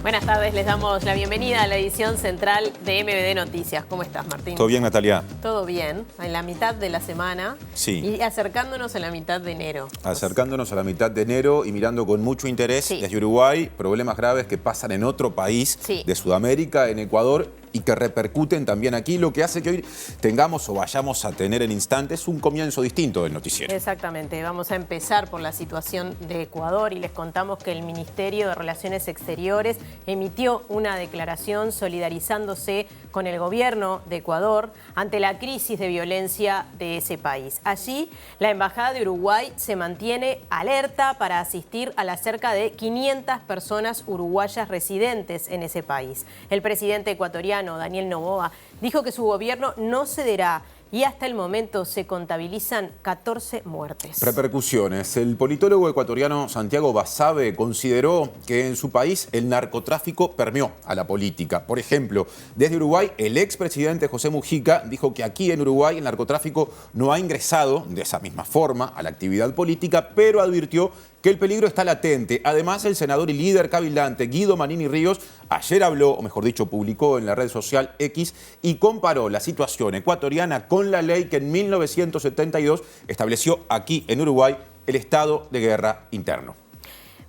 Buenas tardes, les damos la bienvenida a la edición central de MBD Noticias. ¿Cómo estás, Martín? ¿Todo bien, Natalia? Todo bien, en la mitad de la semana y acercándonos a la mitad de enero. Acercándonos a la mitad de enero y mirando con mucho interés desde Uruguay problemas graves que pasan en otro país de Sudamérica, en Ecuador, y que repercuten también aquí, lo que hace que hoy tengamos o vayamos a tener en instantes un comienzo distinto del noticiero. Exactamente, vamos a empezar por la situación de Ecuador y les contamos que el Ministerio de Relaciones Exteriores emitió una declaración solidarizándose con el gobierno de Ecuador ante la crisis de violencia de ese país. Allí, la Embajada de Uruguay se mantiene alerta para asistir a las cerca de 500 personas uruguayas residentes en ese país. El presidente ecuatoriano, Daniel Noboa, dijo que su gobierno no cederá y hasta el momento se contabilizan 14 muertes. Repercusiones. El politólogo ecuatoriano Santiago Basabe consideró que en su país el narcotráfico permeó a la política. Por ejemplo, desde Uruguay, el expresidente José Mujica dijo que aquí en Uruguay el narcotráfico no ha ingresado de esa misma forma a la actividad política, pero advirtió que el peligro está latente. Además, el senador y líder cabildante Guido Manini Ríos ayer habló, o mejor dicho, publicó en la red social X y comparó la situación ecuatoriana con la ley que en 1972 estableció aquí en Uruguay el estado de guerra interno.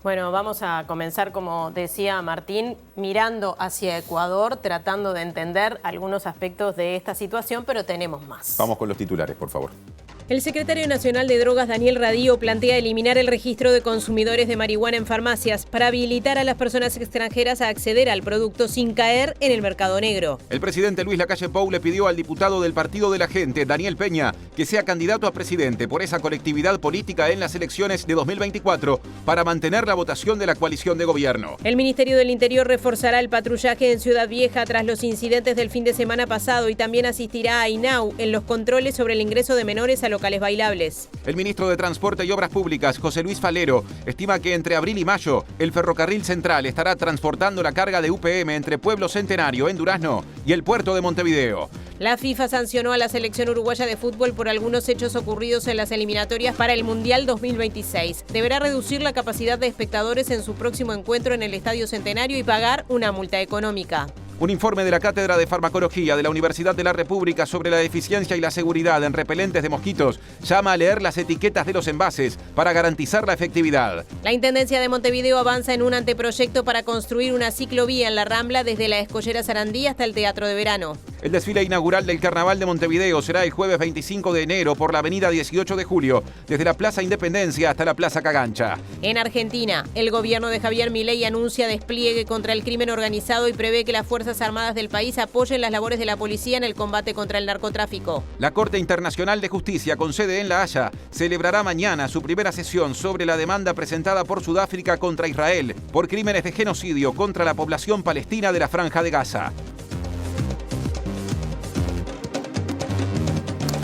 Bueno, vamos a comenzar, como decía Martín, mirando hacia Ecuador, tratando de entender algunos aspectos de esta situación, pero tenemos más. Vamos con los titulares, por favor. El secretario nacional de Drogas, Daniel Radío, plantea eliminar el registro de consumidores de marihuana en farmacias para habilitar a las personas extranjeras a acceder al producto sin caer en el mercado negro. El presidente Luis Lacalle Pou le pidió al diputado del Partido de la Gente, Daniel Peña, que sea candidato a presidente por esa colectividad política en las elecciones de 2024 para mantener la votación de la coalición de gobierno. El Ministerio del Interior reforzará el patrullaje en Ciudad Vieja tras los incidentes del fin de semana pasado y también asistirá a INAU en los controles sobre el ingreso de menores a locales bailables. El ministro de Transporte y Obras Públicas, José Luis Falero, estima que entre abril y mayo el ferrocarril central estará transportando la carga de UPM entre Pueblo Centenario en Durazno y el puerto de Montevideo. La FIFA sancionó a la selección uruguaya de fútbol por algunos hechos ocurridos en las eliminatorias para el Mundial 2026. Deberá reducir la capacidad de espectadores en su próximo encuentro en el Estadio Centenario y pagar una multa económica. Un informe de la Cátedra de Farmacología de la Universidad de la República sobre la eficiencia y la seguridad en repelentes de mosquitos llama a leer las etiquetas de los envases para garantizar la efectividad. La Intendencia de Montevideo avanza en un anteproyecto para construir una ciclovía en la Rambla desde la Escollera Sarandí hasta el Teatro de Verano. El desfile inaugural del Carnaval de Montevideo será el jueves 25 de enero por la avenida 18 de julio, desde la Plaza Independencia hasta la Plaza Cagancha. En Argentina, el gobierno de Javier Milei anuncia despliegue contra el crimen organizado y prevé que las Fuerzas Armadas del país apoyen las labores de la policía en el combate contra el narcotráfico. La Corte Internacional de Justicia, con sede en La Haya, celebrará mañana su primera sesión sobre la demanda presentada por Sudáfrica contra Israel por crímenes de genocidio contra la población palestina de la Franja de Gaza.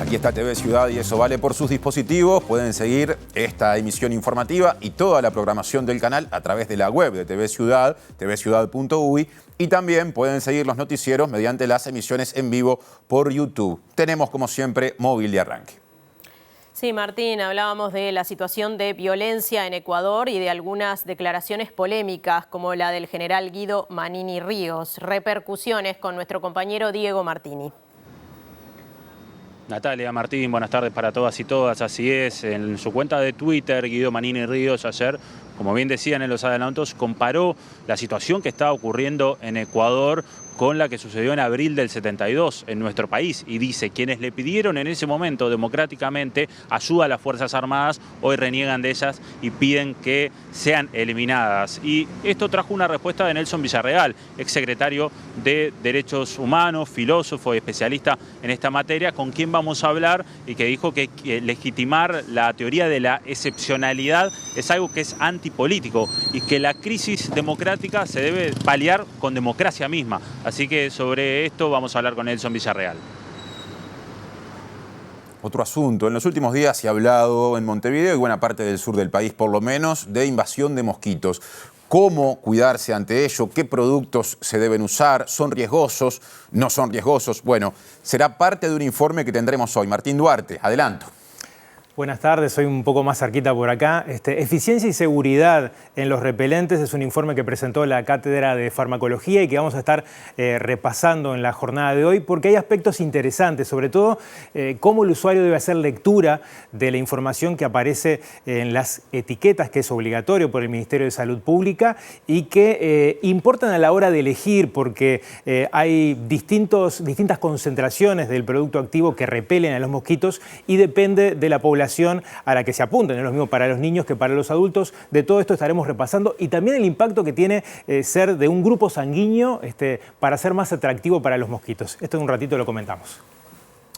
Aquí está TV Ciudad y eso vale por sus dispositivos. Pueden seguir esta emisión informativa y toda la programación del canal a través de la web de TV Ciudad, tvciudad.uy, y también pueden seguir los noticieros mediante las emisiones en vivo por YouTube. Tenemos, como siempre, móvil de arranque. Sí, Martín, hablábamos de la situación de violencia en Ecuador y de algunas declaraciones polémicas como la del general Guido Manini Ríos. Repercusiones con nuestro compañero Diego Martini. Natalia, Martín, buenas tardes para todas y todas. Así es, en su cuenta de Twitter, Guido Manini Ríos ayer, como bien decían en los adelantos, comparó la situación que estaba ocurriendo en Ecuador con la que sucedió en abril del 72 en nuestro país, y dice: quienes le pidieron en ese momento democráticamente ayuda a las Fuerzas Armadas, hoy reniegan de ellas y piden que sean eliminadas. Y esto trajo una respuesta de Nelson Villarreal, exsecretario de Derechos Humanos, filósofo y especialista en esta materia, con quien vamos a hablar, y que dijo que legitimar la teoría de la excepcionalidad es algo que es antipolítico y que la crisis democrática se debe paliar con democracia misma. Así que sobre esto vamos a hablar con Nelson Villarreal. Otro asunto. En los últimos días se ha hablado en Montevideo y buena parte del sur del país, por lo menos, de invasión de mosquitos. ¿Cómo cuidarse ante ello? ¿Qué productos se deben usar? ¿Son riesgosos? ¿No son riesgosos? Bueno, será parte de un informe que tendremos hoy. Martín Duarte, adelanto. Buenas tardes, soy un poco más cerquita por acá. Eficiencia y seguridad en los repelentes es un informe que presentó la Cátedra de Farmacología y que vamos a estar repasando en la jornada de hoy porque hay aspectos interesantes, sobre todo cómo el usuario debe hacer lectura de la información que aparece en las etiquetas, que es obligatorio por el Ministerio de Salud Pública y que importan a la hora de elegir porque hay distintas concentraciones del producto activo que repelen a los mosquitos y depende de la población a la que se apunten. No es lo mismo para los niños que para los adultos. De todo esto estaremos repasando y también el impacto que tiene ser de un grupo sanguíneo para ser más atractivo para los mosquitos. Esto en un ratito lo comentamos.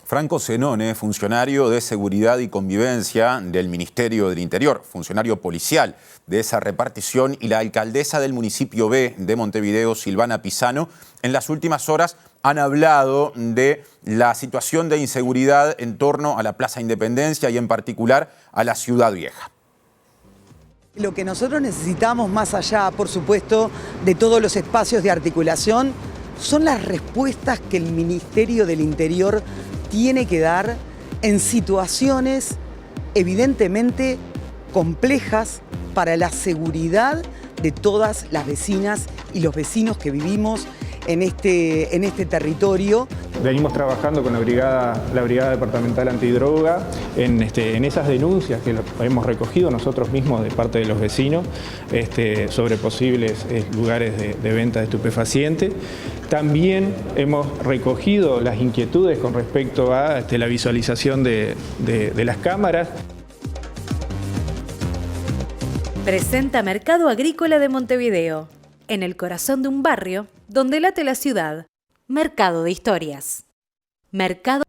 Franco Zenone, funcionario de Seguridad y Convivencia del Ministerio del Interior, funcionario policial de esa repartición, y la alcaldesa del municipio B de Montevideo, Silvana Pisano, en las últimas horas han hablado de la situación de inseguridad en torno a la Plaza Independencia y en particular a la Ciudad Vieja. Lo que nosotros necesitamos, más allá, por supuesto, de todos los espacios de articulación, son las respuestas que el Ministerio del Interior tiene que dar en situaciones evidentemente complejas para la seguridad de todas las vecinas y los vecinos que vivimos en este territorio. Venimos trabajando con la Brigada Departamental Antidroga en esas denuncias que hemos recogido nosotros mismos de parte de los vecinos sobre posibles lugares de venta de estupefacientes. También hemos recogido las inquietudes con respecto a la visualización de las cámaras. Presenta Mercado Agrícola de Montevideo, en el corazón de un barrio donde late la ciudad. Mercado de historias. Mercado.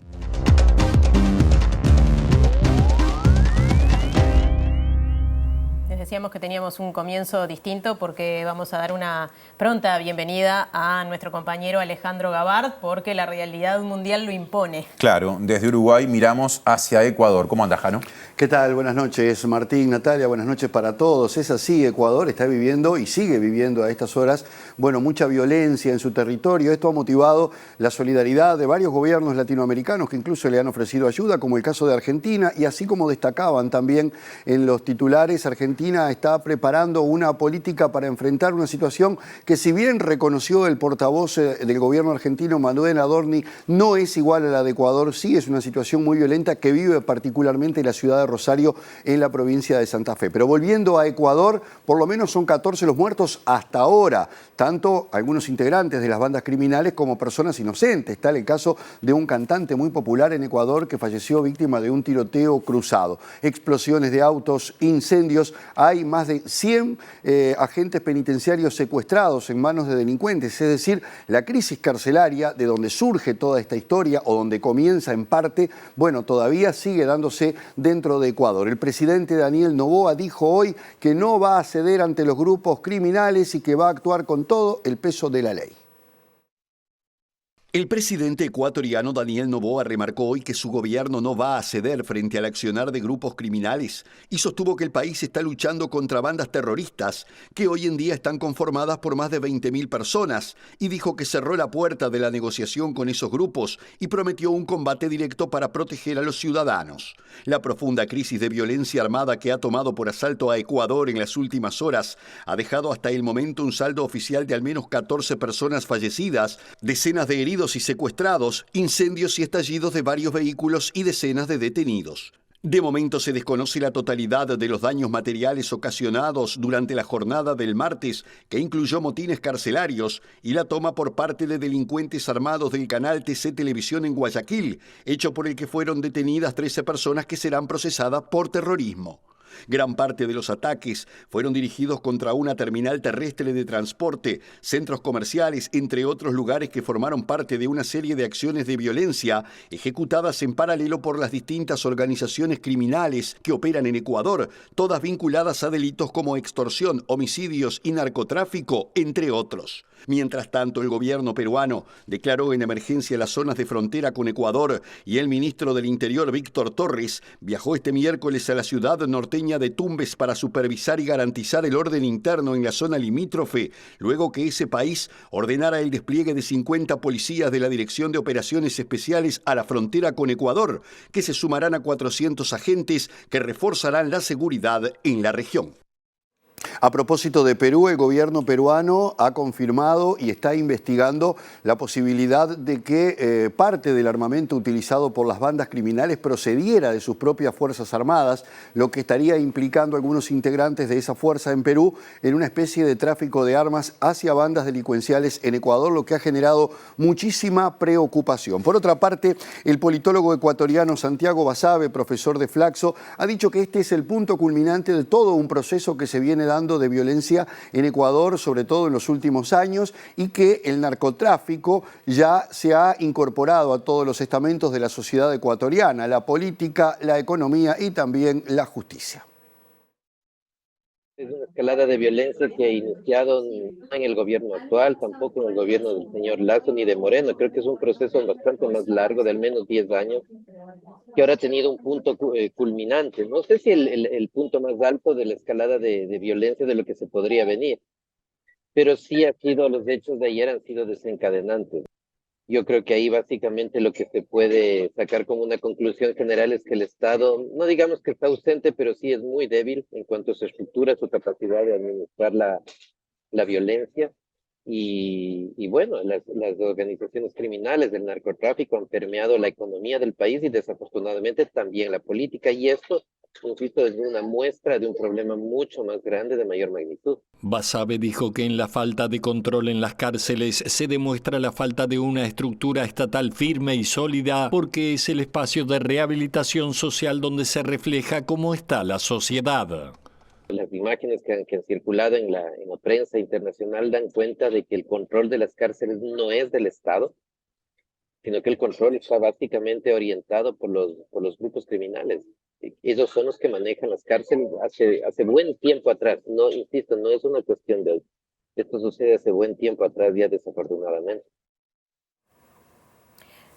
Les decíamos que teníamos un comienzo distinto porque vamos a dar una pronta bienvenida a nuestro compañero Alejandro Gabart porque la realidad mundial lo impone. Claro, desde Uruguay miramos hacia Ecuador. ¿Cómo anda, Jano? ¿Qué tal? Buenas noches, Martín, Natalia, buenas noches para todos. Es así, Ecuador está viviendo y sigue viviendo a estas horas, mucha violencia en su territorio. Esto ha motivado la solidaridad de varios gobiernos latinoamericanos que incluso le han ofrecido ayuda, como el caso de Argentina, y así como destacaban también en los titulares, Argentina está preparando una política para enfrentar una situación que, si bien reconoció el portavoz del gobierno argentino, Manuel Adorni, no es igual a la de Ecuador. Sí, es una situación muy violenta que vive particularmente la ciudad de Rosario, en la provincia de Santa Fe. Pero volviendo a Ecuador, por lo menos son 14 los muertos hasta ahora, tanto algunos integrantes de las bandas criminales como personas inocentes. Está el caso de un cantante muy popular en Ecuador que falleció víctima de un tiroteo cruzado. Explosiones de autos, incendios. Hay más de 100 agentes penitenciarios secuestrados en manos de delincuentes. Es decir, la crisis carcelaria de donde surge toda esta historia o donde comienza en parte, todavía sigue dándose dentro de Ecuador. El presidente Daniel Noboa dijo hoy que no va a ceder ante los grupos criminales y que va a actuar con todo el peso de la ley. El presidente ecuatoriano Daniel Noboa remarcó hoy que su gobierno no va a ceder frente al accionar de grupos criminales y sostuvo que el país está luchando contra bandas terroristas que hoy en día están conformadas por más de 20.000 personas y dijo que cerró la puerta de la negociación con esos grupos y prometió un combate directo para proteger a los ciudadanos. La profunda crisis de violencia armada que ha tomado por asalto a Ecuador en las últimas horas ha dejado hasta el momento un saldo oficial de al menos 14 personas fallecidas, decenas de heridos y secuestrados, incendios y estallidos de varios vehículos y decenas de detenidos. De momento se desconoce la totalidad de los daños materiales ocasionados durante la jornada del martes, que incluyó motines carcelarios y la toma por parte de delincuentes armados del canal TC Televisión en Guayaquil, hecho por el que fueron detenidas 13 personas que serán procesadas por terrorismo. Gran parte de los ataques fueron dirigidos contra una terminal terrestre de transporte, centros comerciales, entre otros lugares que formaron parte de una serie de acciones de violencia ejecutadas en paralelo por las distintas organizaciones criminales que operan en Ecuador, todas vinculadas a delitos como extorsión, homicidios y narcotráfico, entre otros. Mientras tanto, el gobierno peruano declaró en emergencia las zonas de frontera con Ecuador y el ministro del Interior, Víctor Torres, viajó este miércoles a la ciudad norteña salvadoreña de Tumbes para supervisar y garantizar el orden interno en la zona limítrofe, luego que ese país ordenara el despliegue de 50 policías de la Dirección de Operaciones Especiales a la frontera con Ecuador, que se sumarán a 400 agentes que reforzarán la seguridad en la región. A propósito de Perú, el gobierno peruano ha confirmado y está investigando la posibilidad de que parte del armamento utilizado por las bandas criminales procediera de sus propias Fuerzas Armadas, lo que estaría implicando a algunos integrantes de esa fuerza en Perú en una especie de tráfico de armas hacia bandas delincuenciales en Ecuador, lo que ha generado muchísima preocupación. Por otra parte, el politólogo ecuatoriano Santiago Basabe, profesor de Flaxo, ha dicho que este es el punto culminante de todo un proceso que se viene dando de violencia en Ecuador, sobre todo en los últimos años, y que el narcotráfico ya se ha incorporado a todos los estamentos de la sociedad ecuatoriana, la política, la economía y también la justicia. Es una escalada de violencia que ha iniciado no en el gobierno actual, tampoco en el gobierno del señor Lazo ni de Moreno. Creo que es un proceso bastante más largo, de al menos 10 años, que ahora ha tenido un punto culminante. No sé si el punto más alto de la escalada de violencia de lo que se podría venir, pero sí los hechos de ayer han sido desencadenantes. Yo creo que ahí básicamente lo que se puede sacar como una conclusión general es que el Estado, no digamos que está ausente, pero sí es muy débil en cuanto a su estructura, su capacidad de administrar la violencia. Y bueno, las organizaciones criminales del narcotráfico han permeado la economía del país y desafortunadamente también la política. Y esto, insisto, es una muestra de un problema mucho más grande, de mayor magnitud. Basabe dijo que en la falta de control en las cárceles se demuestra la falta de una estructura estatal firme y sólida, porque es el espacio de rehabilitación social donde se refleja cómo está la sociedad. Las imágenes que han circulado en la prensa internacional dan cuenta de que el control de las cárceles no es del Estado, sino que el control está básicamente orientado por los grupos criminales. Ellos son los que manejan las cárceles hace buen tiempo atrás. No, insisto, no es una cuestión de hoy. Esto sucede hace buen tiempo atrás ya, desafortunadamente.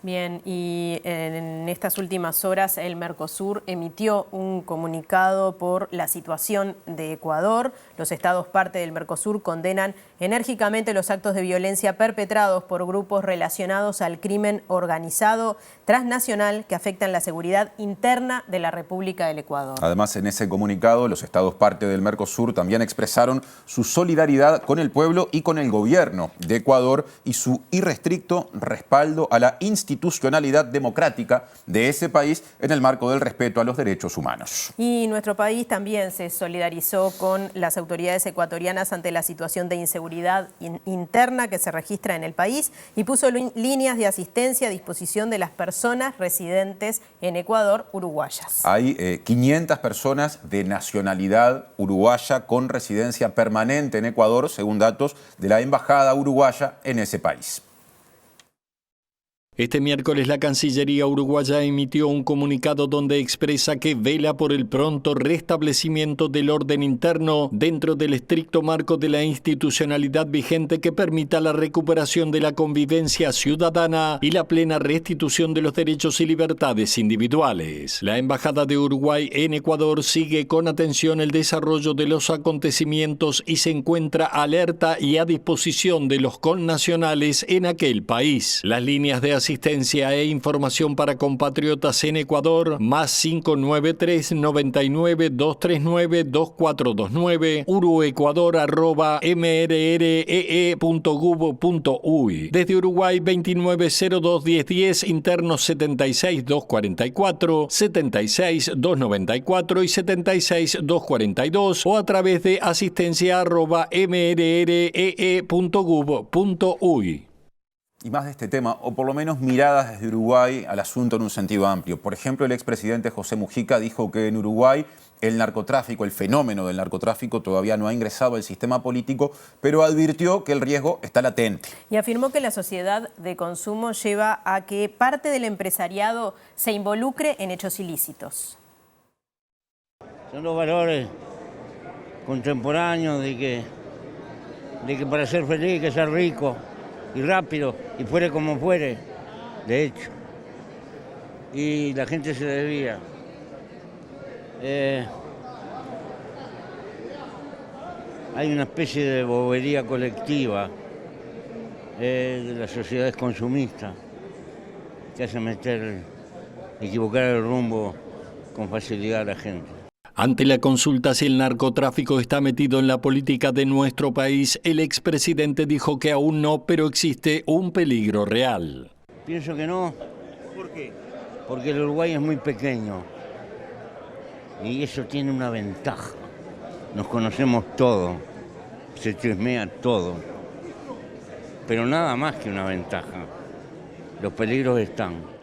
Bien, y en estas últimas horas el Mercosur emitió un comunicado por la situación de Ecuador. Los estados parte del Mercosur condenan enérgicamente los actos de violencia perpetrados por grupos relacionados al crimen organizado transnacional que afectan la seguridad interna de la República del Ecuador. Además, en ese comunicado, los estados parte del Mercosur también expresaron su solidaridad con el pueblo y con el gobierno de Ecuador y su irrestricto respaldo a la institucionalidad democrática de ese país en el marco del respeto a los derechos humanos. Y nuestro país también se solidarizó con las autoridades ecuatorianas ante la situación de inseguridad interna que se registra en el país y puso líneas de asistencia a disposición de las personas residentes en Ecuador uruguayas. Hay 500 personas de nacionalidad uruguaya con residencia permanente en Ecuador, según datos de la Embajada Uruguaya en ese país. Este miércoles la Cancillería uruguaya emitió un comunicado donde expresa que vela por el pronto restablecimiento del orden interno dentro del estricto marco de la institucionalidad vigente que permita la recuperación de la convivencia ciudadana y la plena restitución de los derechos y libertades individuales. La Embajada de Uruguay en Ecuador sigue con atención el desarrollo de los acontecimientos y se encuentra alerta y a disposición de los connacionales en aquel país. Las líneas de asistencia e información para compatriotas en Ecuador, +593 99 239 2429, uruecuador@mrree.gov.uy. Desde Uruguay 29021010, internos 76244, 76294 y 76242 o a través de asistencia@mrree.gov.uy. Y más de este tema, o por lo menos miradas desde Uruguay al asunto en un sentido amplio. Por ejemplo, el expresidente José Mujica dijo que en Uruguay el narcotráfico, el fenómeno del narcotráfico todavía no ha ingresado al sistema político, pero advirtió que el riesgo está latente. Y afirmó que la sociedad de consumo lleva a que parte del empresariado se involucre en hechos ilícitos. Son los valores contemporáneos de que para ser feliz hay que ser rico y rápido, y fuere como fuere, de hecho. Y la gente se desvía. Hay una especie de bobería colectiva de la sociedad consumista que hace equivocar el rumbo con facilidad a la gente. Ante la consulta si el narcotráfico está metido en la política de nuestro país, el expresidente dijo que aún no, pero existe un peligro real. Pienso que no. ¿Por qué? Porque el Uruguay es muy pequeño y eso tiene una ventaja. Nos conocemos todo, se chismea todo, pero nada más que una ventaja. Los peligros están.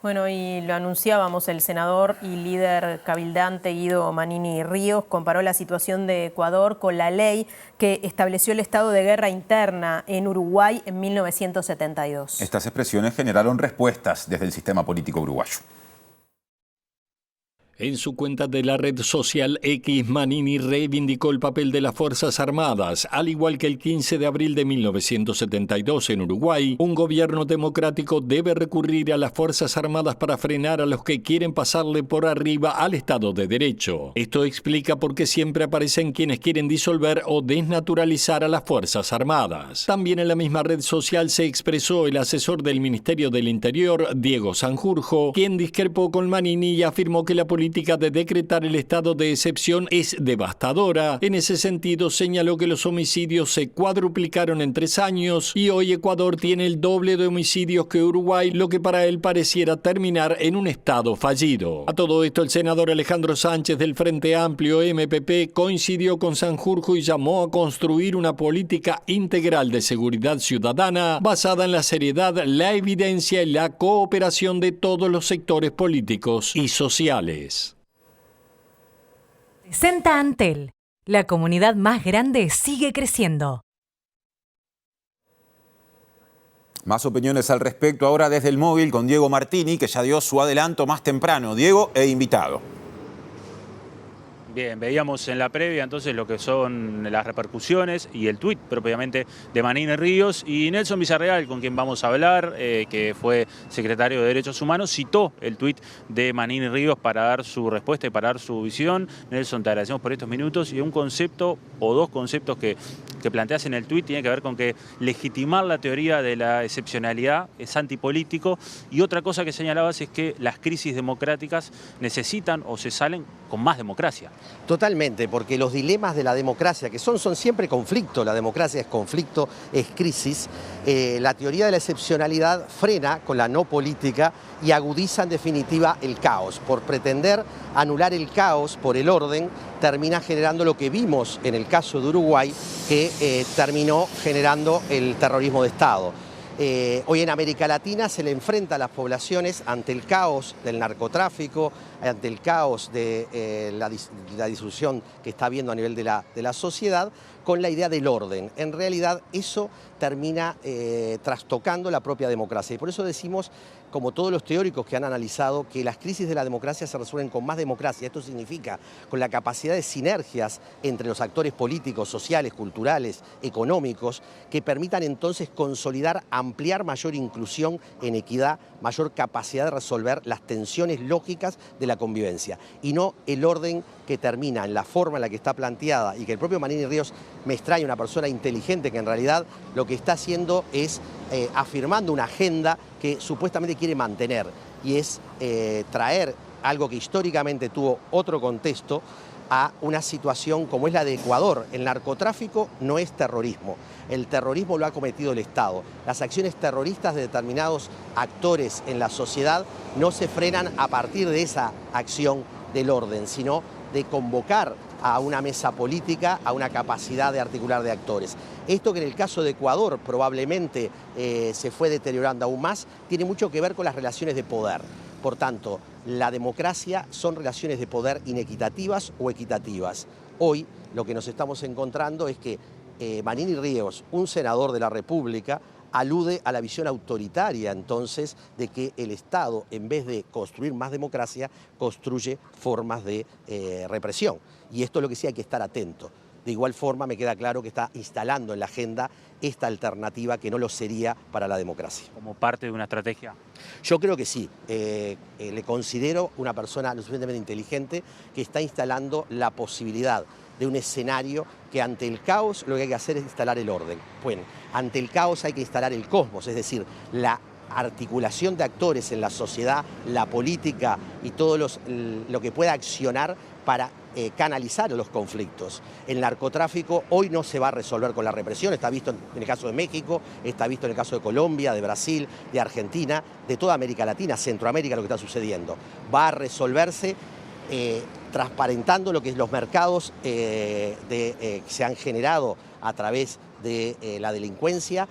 Bueno, y lo anunciábamos, el senador y líder cabildante Guido Manini Ríos comparó la situación de Ecuador con la ley que estableció el estado de guerra interna en Uruguay en 1972. Estas expresiones generaron respuestas desde el sistema político uruguayo. En su cuenta de la red social X, Manini reivindicó el papel de las Fuerzas Armadas. Al igual que el 15 de abril de 1972 en Uruguay, un gobierno democrático debe recurrir a las Fuerzas Armadas para frenar a los que quieren pasarle por arriba al Estado de Derecho. Esto explica por qué siempre aparecen quienes quieren disolver o desnaturalizar a las Fuerzas Armadas. También en la misma red social se expresó el asesor del Ministerio del Interior, Diego Sanjurjo, quien discrepó con Manini y afirmó que la política de decretar el estado de excepción es devastadora. En ese sentido, señaló que los homicidios se cuadruplicaron en 3 años y hoy Ecuador tiene el doble de homicidios que Uruguay, lo que para él pareciera terminar en un estado fallido. A todo esto, el senador Alejandro Sánchez del Frente Amplio MPP coincidió con Sanjurjo y llamó a construir una política integral de seguridad ciudadana basada en la seriedad, la evidencia y la cooperación de todos los sectores políticos y sociales. Presenta Antel. La comunidad más grande sigue creciendo. Más opiniones al respecto ahora desde el móvil con Diego Martini, que ya dio su adelanto más temprano. Diego e invitado. Bien, veíamos en la previa entonces lo que son las repercusiones y el tuit propiamente de Manini Ríos, y Nelson Villarreal, con quien vamos a hablar, que fue secretario de Derechos Humanos, citó el tuit de Manini Ríos para dar su respuesta y para dar su visión. Nelson, te agradecemos por estos minutos, y un concepto o dos conceptos que planteas en el tuit tiene que ver con que legitimar la teoría de la excepcionalidad es antipolítico, y otra cosa que señalabas es que las crisis democráticas necesitan o se salen con más democracia. Totalmente, porque los dilemas de la democracia, que son siempre conflicto, la democracia es conflicto, es crisis, la teoría de la excepcionalidad frena con la no política y agudiza en definitiva el caos. Por pretender anular el caos por el orden, termina generando lo que vimos en el caso de Uruguay, que terminó generando el terrorismo de Estado. Hoy en América Latina se le enfrenta a las poblaciones ante el caos del narcotráfico, ante el caos de la disolución que está habiendo a nivel de la sociedad, con la idea del orden. En realidad eso termina trastocando la propia democracia, y por eso decimos, como todos los teóricos que han analizado, que las crisis de la democracia se resuelven con más democracia. Esto significa con la capacidad de sinergias entre los actores políticos, sociales, culturales, económicos, que permitan entonces consolidar, ampliar mayor inclusión en equidad, mayor capacidad de resolver las tensiones lógicas de la convivencia, y no el orden que termina en la forma en la que está planteada, y que el propio Manini Ríos me extrae, una persona inteligente que en realidad lo que está haciendo es afirmando una agenda que supuestamente quiere mantener, y es traer algo que históricamente tuvo otro contexto a una situación como es la de Ecuador. El narcotráfico no es terrorismo, el terrorismo lo ha cometido el Estado. Las acciones terroristas de determinados actores en la sociedad no se frenan a partir de esa acción del orden, sino de convocar a una mesa política, a una capacidad de articular de actores. Esto, que en el caso de Ecuador probablemente se fue deteriorando aún más, tiene mucho que ver con las relaciones de poder. Por tanto, la democracia son relaciones de poder inequitativas o equitativas. Hoy lo que nos estamos encontrando es que Manini Ríos, un senador de la República, alude a la visión autoritaria entonces de que el Estado, en vez de construir más democracia, construye formas de represión. Y esto es lo que sí hay que estar atento. De igual forma, me queda claro que está instalando en la agenda esta alternativa que no lo sería para la democracia. ¿Como parte de una estrategia? Yo creo que sí. Le considero una persona lo suficientemente inteligente que está instalando la posibilidad de un escenario que ante el caos lo que hay que hacer es instalar el orden. Bueno, ante el caos hay que instalar el cosmos, es decir, la articulación de actores en la sociedad, la política y todo lo que pueda accionar para canalizar los conflictos. El narcotráfico hoy no se va a resolver con la represión, está visto en el caso de México, está visto en el caso de Colombia, de Brasil, de Argentina, de toda América Latina, Centroamérica, lo que está sucediendo. Va a resolverse transparentando lo que es los mercados que se han generado a través de la delincuencia,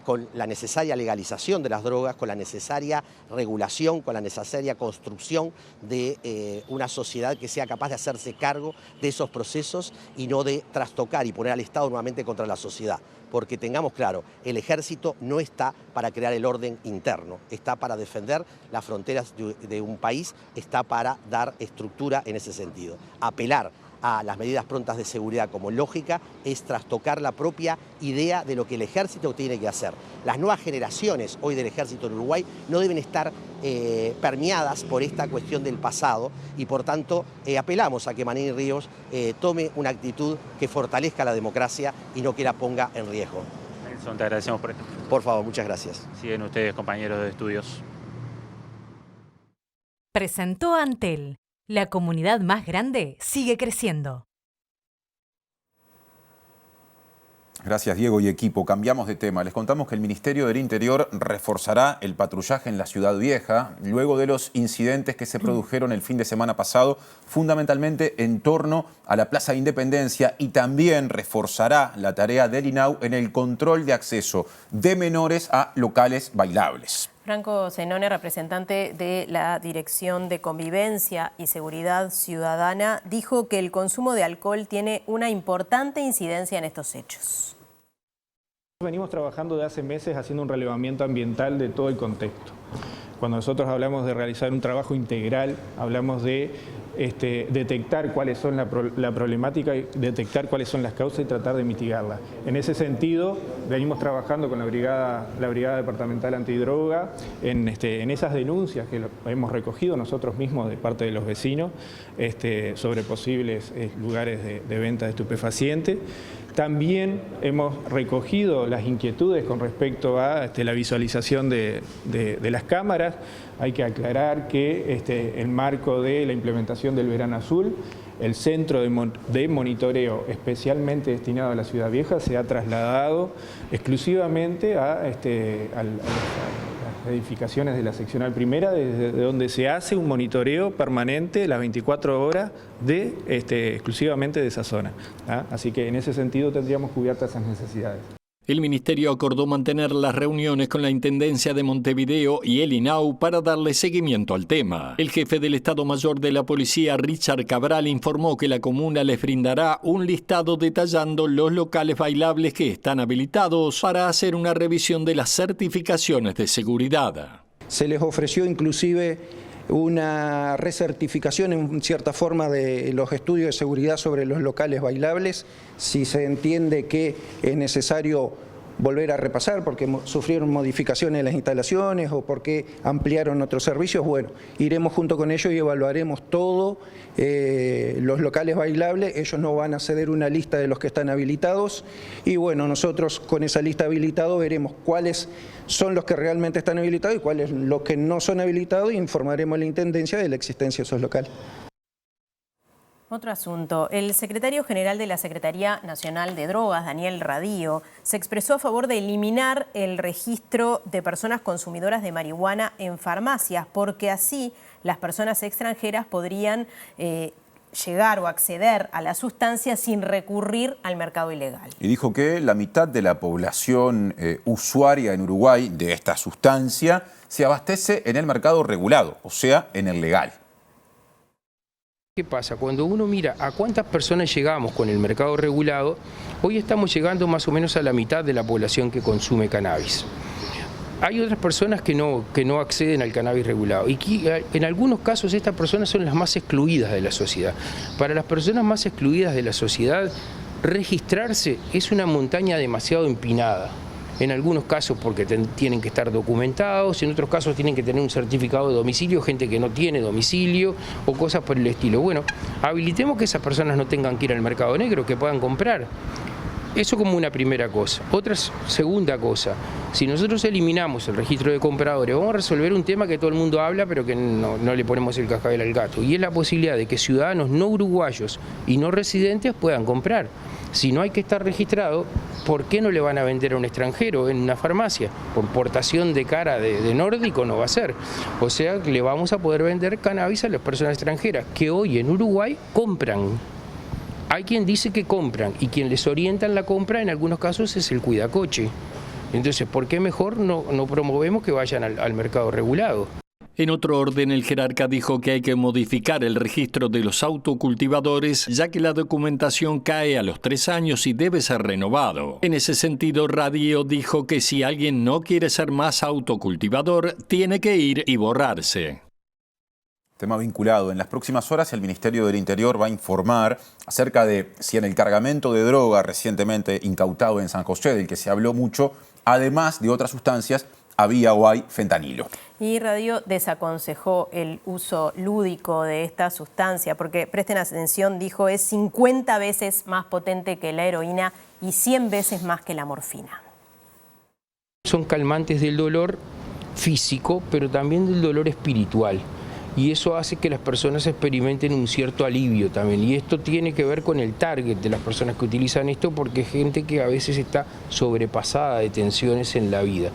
con la necesaria legalización de las drogas, con la necesaria regulación, con la necesaria construcción de una sociedad que sea capaz de hacerse cargo de esos procesos y no de trastocar y poner al Estado nuevamente contra la sociedad. Porque tengamos claro, el ejército no está para crear el orden interno, está para defender las fronteras de un país, está para dar estructura en ese sentido. Apelar a las medidas prontas de seguridad como lógica es trastocar la propia idea de lo que el ejército tiene que hacer. Las nuevas generaciones hoy del ejército en Uruguay no deben estar permeadas por esta cuestión del pasado y por tanto apelamos a que Manini Ríos tome una actitud que fortalezca la democracia y no que la ponga en riesgo. Nelson, te agradecemos por esto. Por favor, muchas gracias. Siguen ustedes, compañeros de estudios. Presentó Antel. La comunidad más grande sigue creciendo. Gracias, Diego y equipo. Cambiamos de tema. Les contamos que el Ministerio del Interior reforzará el patrullaje en la Ciudad Vieja luego de los incidentes que se produjeron el fin de semana pasado, fundamentalmente en torno a la Plaza de Independencia, y también reforzará la tarea del INAU en el control de acceso de menores a locales bailables. Franco Zenone, representante de la Dirección de Convivencia y Seguridad Ciudadana, dijo que el consumo de alcohol tiene una importante incidencia en estos hechos. Venimos trabajando de hace meses haciendo un relevamiento ambiental de todo el contexto. Cuando nosotros hablamos de realizar un trabajo integral, hablamos de detectar cuáles son la problemática, detectar cuáles son las causas y tratar de mitigarlas. En ese sentido, venimos trabajando con la Brigada Departamental Antidroga en esas denuncias que hemos recogido nosotros mismos de parte de los vecinos sobre posibles lugares de venta de estupefacientes. También hemos recogido las inquietudes con respecto a la visualización de las cámaras. Hay que aclarar que el marco de la implementación del Verano Azul, el centro de monitoreo especialmente destinado a la Ciudad Vieja se ha trasladado exclusivamente a las edificaciones de la seccional primera, desde donde se hace un monitoreo permanente las 24 horas exclusivamente de esa zona. Así que en ese sentido tendríamos cubiertas esas necesidades. El Ministerio acordó mantener las reuniones con la Intendencia de Montevideo y el INAU para darle seguimiento al tema. El jefe del Estado Mayor de la Policía, Richard Cabral, informó que la comuna les brindará un listado detallando los locales bailables que están habilitados para hacer una revisión de las certificaciones de seguridad. Se les ofreció inclusive una recertificación en cierta forma de los estudios de seguridad sobre los locales bailables, si se entiende que es necesario volver a repasar porque sufrieron modificaciones en las instalaciones o porque ampliaron otros servicios. Bueno, iremos junto con ellos y evaluaremos todo los locales bailables. Ellos nos van a ceder una lista de los que están habilitados y bueno, nosotros con esa lista habilitada veremos cuáles son los que realmente están habilitados y cuáles los que no son habilitados, y informaremos a la Intendencia de la existencia de esos locales. Otro asunto. El secretario general de la Secretaría Nacional de Drogas, Daniel Radío, se expresó a favor de eliminar el registro de personas consumidoras de marihuana en farmacias, porque así las personas extranjeras podrían llegar o acceder a la sustancia sin recurrir al mercado ilegal. Y dijo que la mitad de la población usuaria en Uruguay de esta sustancia se abastece en el mercado regulado, o sea, en el legal. ¿Qué pasa? Cuando uno mira a cuántas personas llegamos con el mercado regulado, hoy estamos llegando más o menos a la mitad de la población que consume cannabis. Hay otras personas que no acceden al cannabis regulado y que en algunos casos estas personas son las más excluidas de la sociedad. Para las personas más excluidas de la sociedad, registrarse es una montaña demasiado empinada. en algunos casos porque tienen que estar documentados, en otros casos tienen que tener un certificado de domicilio, gente que no tiene domicilio o cosas por el estilo. Bueno, habilitemos que esas personas no tengan que ir al mercado negro, que puedan comprar. Eso como una primera cosa. Otra segunda cosa, si nosotros eliminamos el registro de compradores, vamos a resolver un tema que todo el mundo habla, pero que no le ponemos el cascabel al gato, y es la posibilidad de que ciudadanos no uruguayos y no residentes puedan comprar. Si no hay que estar registrado, ¿por qué no le van a vender a un extranjero en una farmacia? Por portación de cara de nórdico no va a ser. O sea, que le vamos a poder vender cannabis a las personas extranjeras que hoy en Uruguay compran. Hay quien dice que compran y quien les orienta en la compra en algunos casos es el cuidacoche. Entonces, ¿por qué mejor no promovemos que vayan al mercado regulado? En otro orden, el jerarca dijo que hay que modificar el registro de los autocultivadores, ya que la documentación cae a los 3 años y debe ser renovado. En ese sentido, Radio dijo que si alguien no quiere ser más autocultivador, tiene que ir y borrarse. Tema vinculado. En las próximas horas el Ministerio del Interior va a informar acerca de si en el cargamento de droga recientemente incautado en San José, del que se habló mucho, además de otras sustancias, había o hay fentanilo. Y Radio desaconsejó el uso lúdico de esta sustancia porque, presten atención, dijo, es 50 veces más potente que la heroína y 100 veces más que la morfina. Son calmantes del dolor físico, pero también del dolor espiritual. Y eso hace que las personas experimenten un cierto alivio también. Y esto tiene que ver con el target de las personas que utilizan esto, porque es gente que a veces está sobrepasada de tensiones en la vida.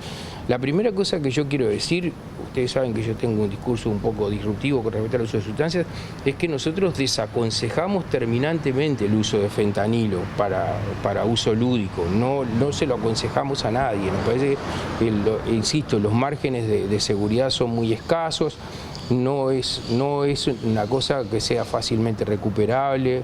La primera cosa que yo quiero decir, ustedes saben que yo tengo un discurso un poco disruptivo con respecto al uso de sustancias, es que nosotros desaconsejamos terminantemente el uso de fentanilo para uso lúdico. No se lo aconsejamos a nadie. Nos parece que, insisto, los márgenes de seguridad son muy escasos. No es una cosa que sea fácilmente recuperable.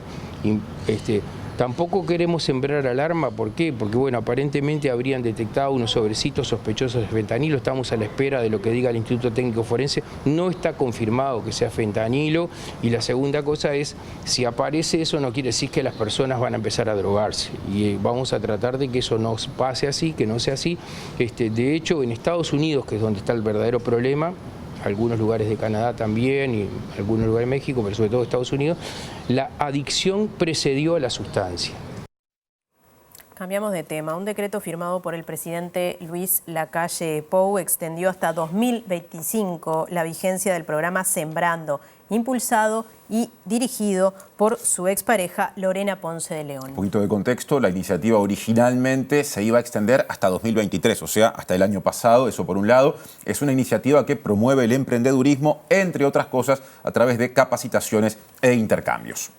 Tampoco queremos sembrar alarma. ¿Por qué? Porque bueno, aparentemente habrían detectado unos sobrecitos sospechosos de fentanilo. Estamos a la espera de lo que diga el Instituto Técnico Forense. No está confirmado que sea fentanilo. Y la segunda cosa es, si aparece eso no quiere decir que las personas van a empezar a drogarse. Y vamos a tratar de que eso no pase así, que no sea así. De hecho, en Estados Unidos, que es donde está el verdadero problema, algunos lugares de Canadá también y algunos lugares de México, pero sobre todo Estados Unidos, la adicción precedió a la sustancia. Cambiamos de tema. Un decreto firmado por el presidente Luis Lacalle Pou extendió hasta 2025 la vigencia del programa Sembrando, impulsado y dirigido por su expareja Lorena Ponce de León. Un poquito de contexto, la iniciativa originalmente se iba a extender hasta 2023, o sea, hasta el año pasado, eso por un lado. Es una iniciativa que promueve el emprendedurismo, entre otras cosas, a través de capacitaciones e intercambios.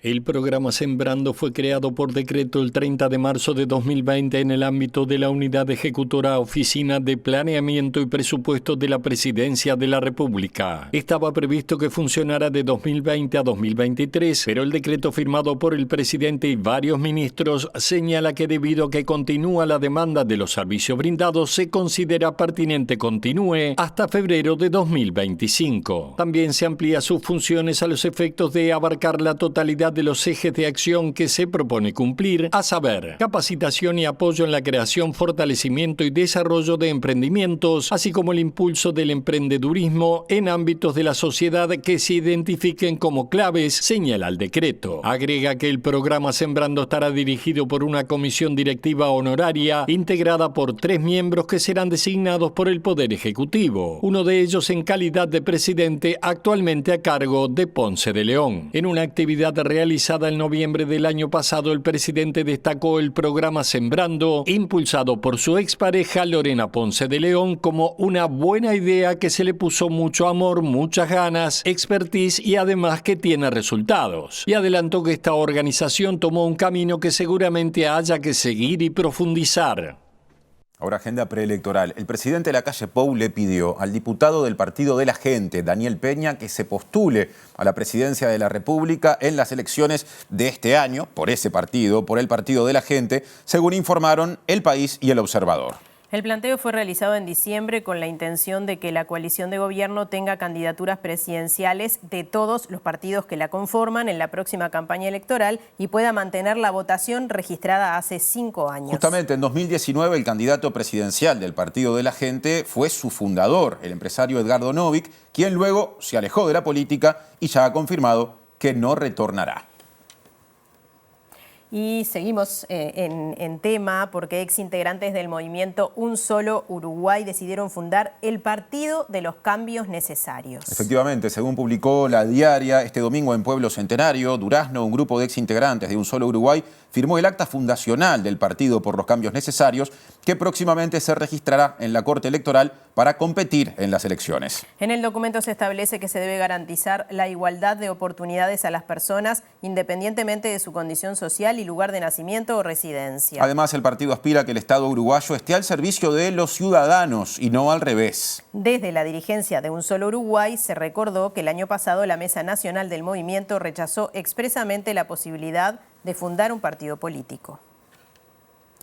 El programa Sembrando fue creado por decreto el 30 de marzo de 2020 en el ámbito de la Unidad Ejecutora Oficina de Planeamiento y Presupuesto de la Presidencia de la República. Estaba previsto que funcionara de 2020 a 2023, pero el decreto firmado por el presidente y varios ministros señala que debido a que continúa la demanda de los servicios brindados, se considera pertinente continúe hasta febrero de 2025. También se amplía sus funciones a los efectos de abarcar la totalidad de los ejes de acción que se propone cumplir, a saber, capacitación y apoyo en la creación, fortalecimiento y desarrollo de emprendimientos, así como el impulso del emprendedurismo en ámbitos de la sociedad que se identifiquen como claves, señala el decreto. Agrega que el programa Sembrando estará dirigido por una comisión directiva honoraria integrada por 3 miembros que serán designados por el Poder Ejecutivo, uno de ellos en calidad de presidente, actualmente a cargo de Ponce de León. En una actividad realizada en noviembre del año pasado, el presidente destacó el programa Sembrando, impulsado por su expareja Lorena Ponce de León, como una buena idea que se le puso mucho amor, muchas ganas, expertise y además que tiene resultados. Y adelantó que esta organización tomó un camino que seguramente haya que seguir y profundizar. Ahora, agenda preelectoral. El presidente Lacalle Pou le pidió al diputado del Partido de la Gente, Daniel Peña, que se postule a la presidencia de la República en las elecciones de este año, por ese partido, por el Partido de la Gente, según informaron El País y El Observador. El planteo fue realizado en diciembre con la intención de que la coalición de gobierno tenga candidaturas presidenciales de todos los partidos que la conforman en la próxima campaña electoral y pueda mantener la votación registrada hace 5 años. Justamente en 2019 el candidato presidencial del Partido de la Gente fue su fundador, el empresario Edgardo Novic, quien luego se alejó de la política y ya ha confirmado que no retornará. Y seguimos en tema porque exintegrantes del movimiento Un Solo Uruguay decidieron fundar el Partido de los Cambios Necesarios. Efectivamente, según publicó La Diaria, este domingo en Pueblo Centenario, Durazno, un grupo de exintegrantes de Un Solo Uruguay, firmó el acta fundacional del Partido por los Cambios Necesarios, que próximamente se registrará en la Corte Electoral para competir en las elecciones. En el documento se establece que se debe garantizar la igualdad de oportunidades a las personas, independientemente de su condición social y lugar de nacimiento o residencia. Además, el partido aspira a que el Estado uruguayo esté al servicio de los ciudadanos y no al revés. Desde la dirigencia de Un Solo Uruguay se recordó que el año pasado la Mesa Nacional del Movimiento rechazó expresamente la posibilidad de fundar un partido político.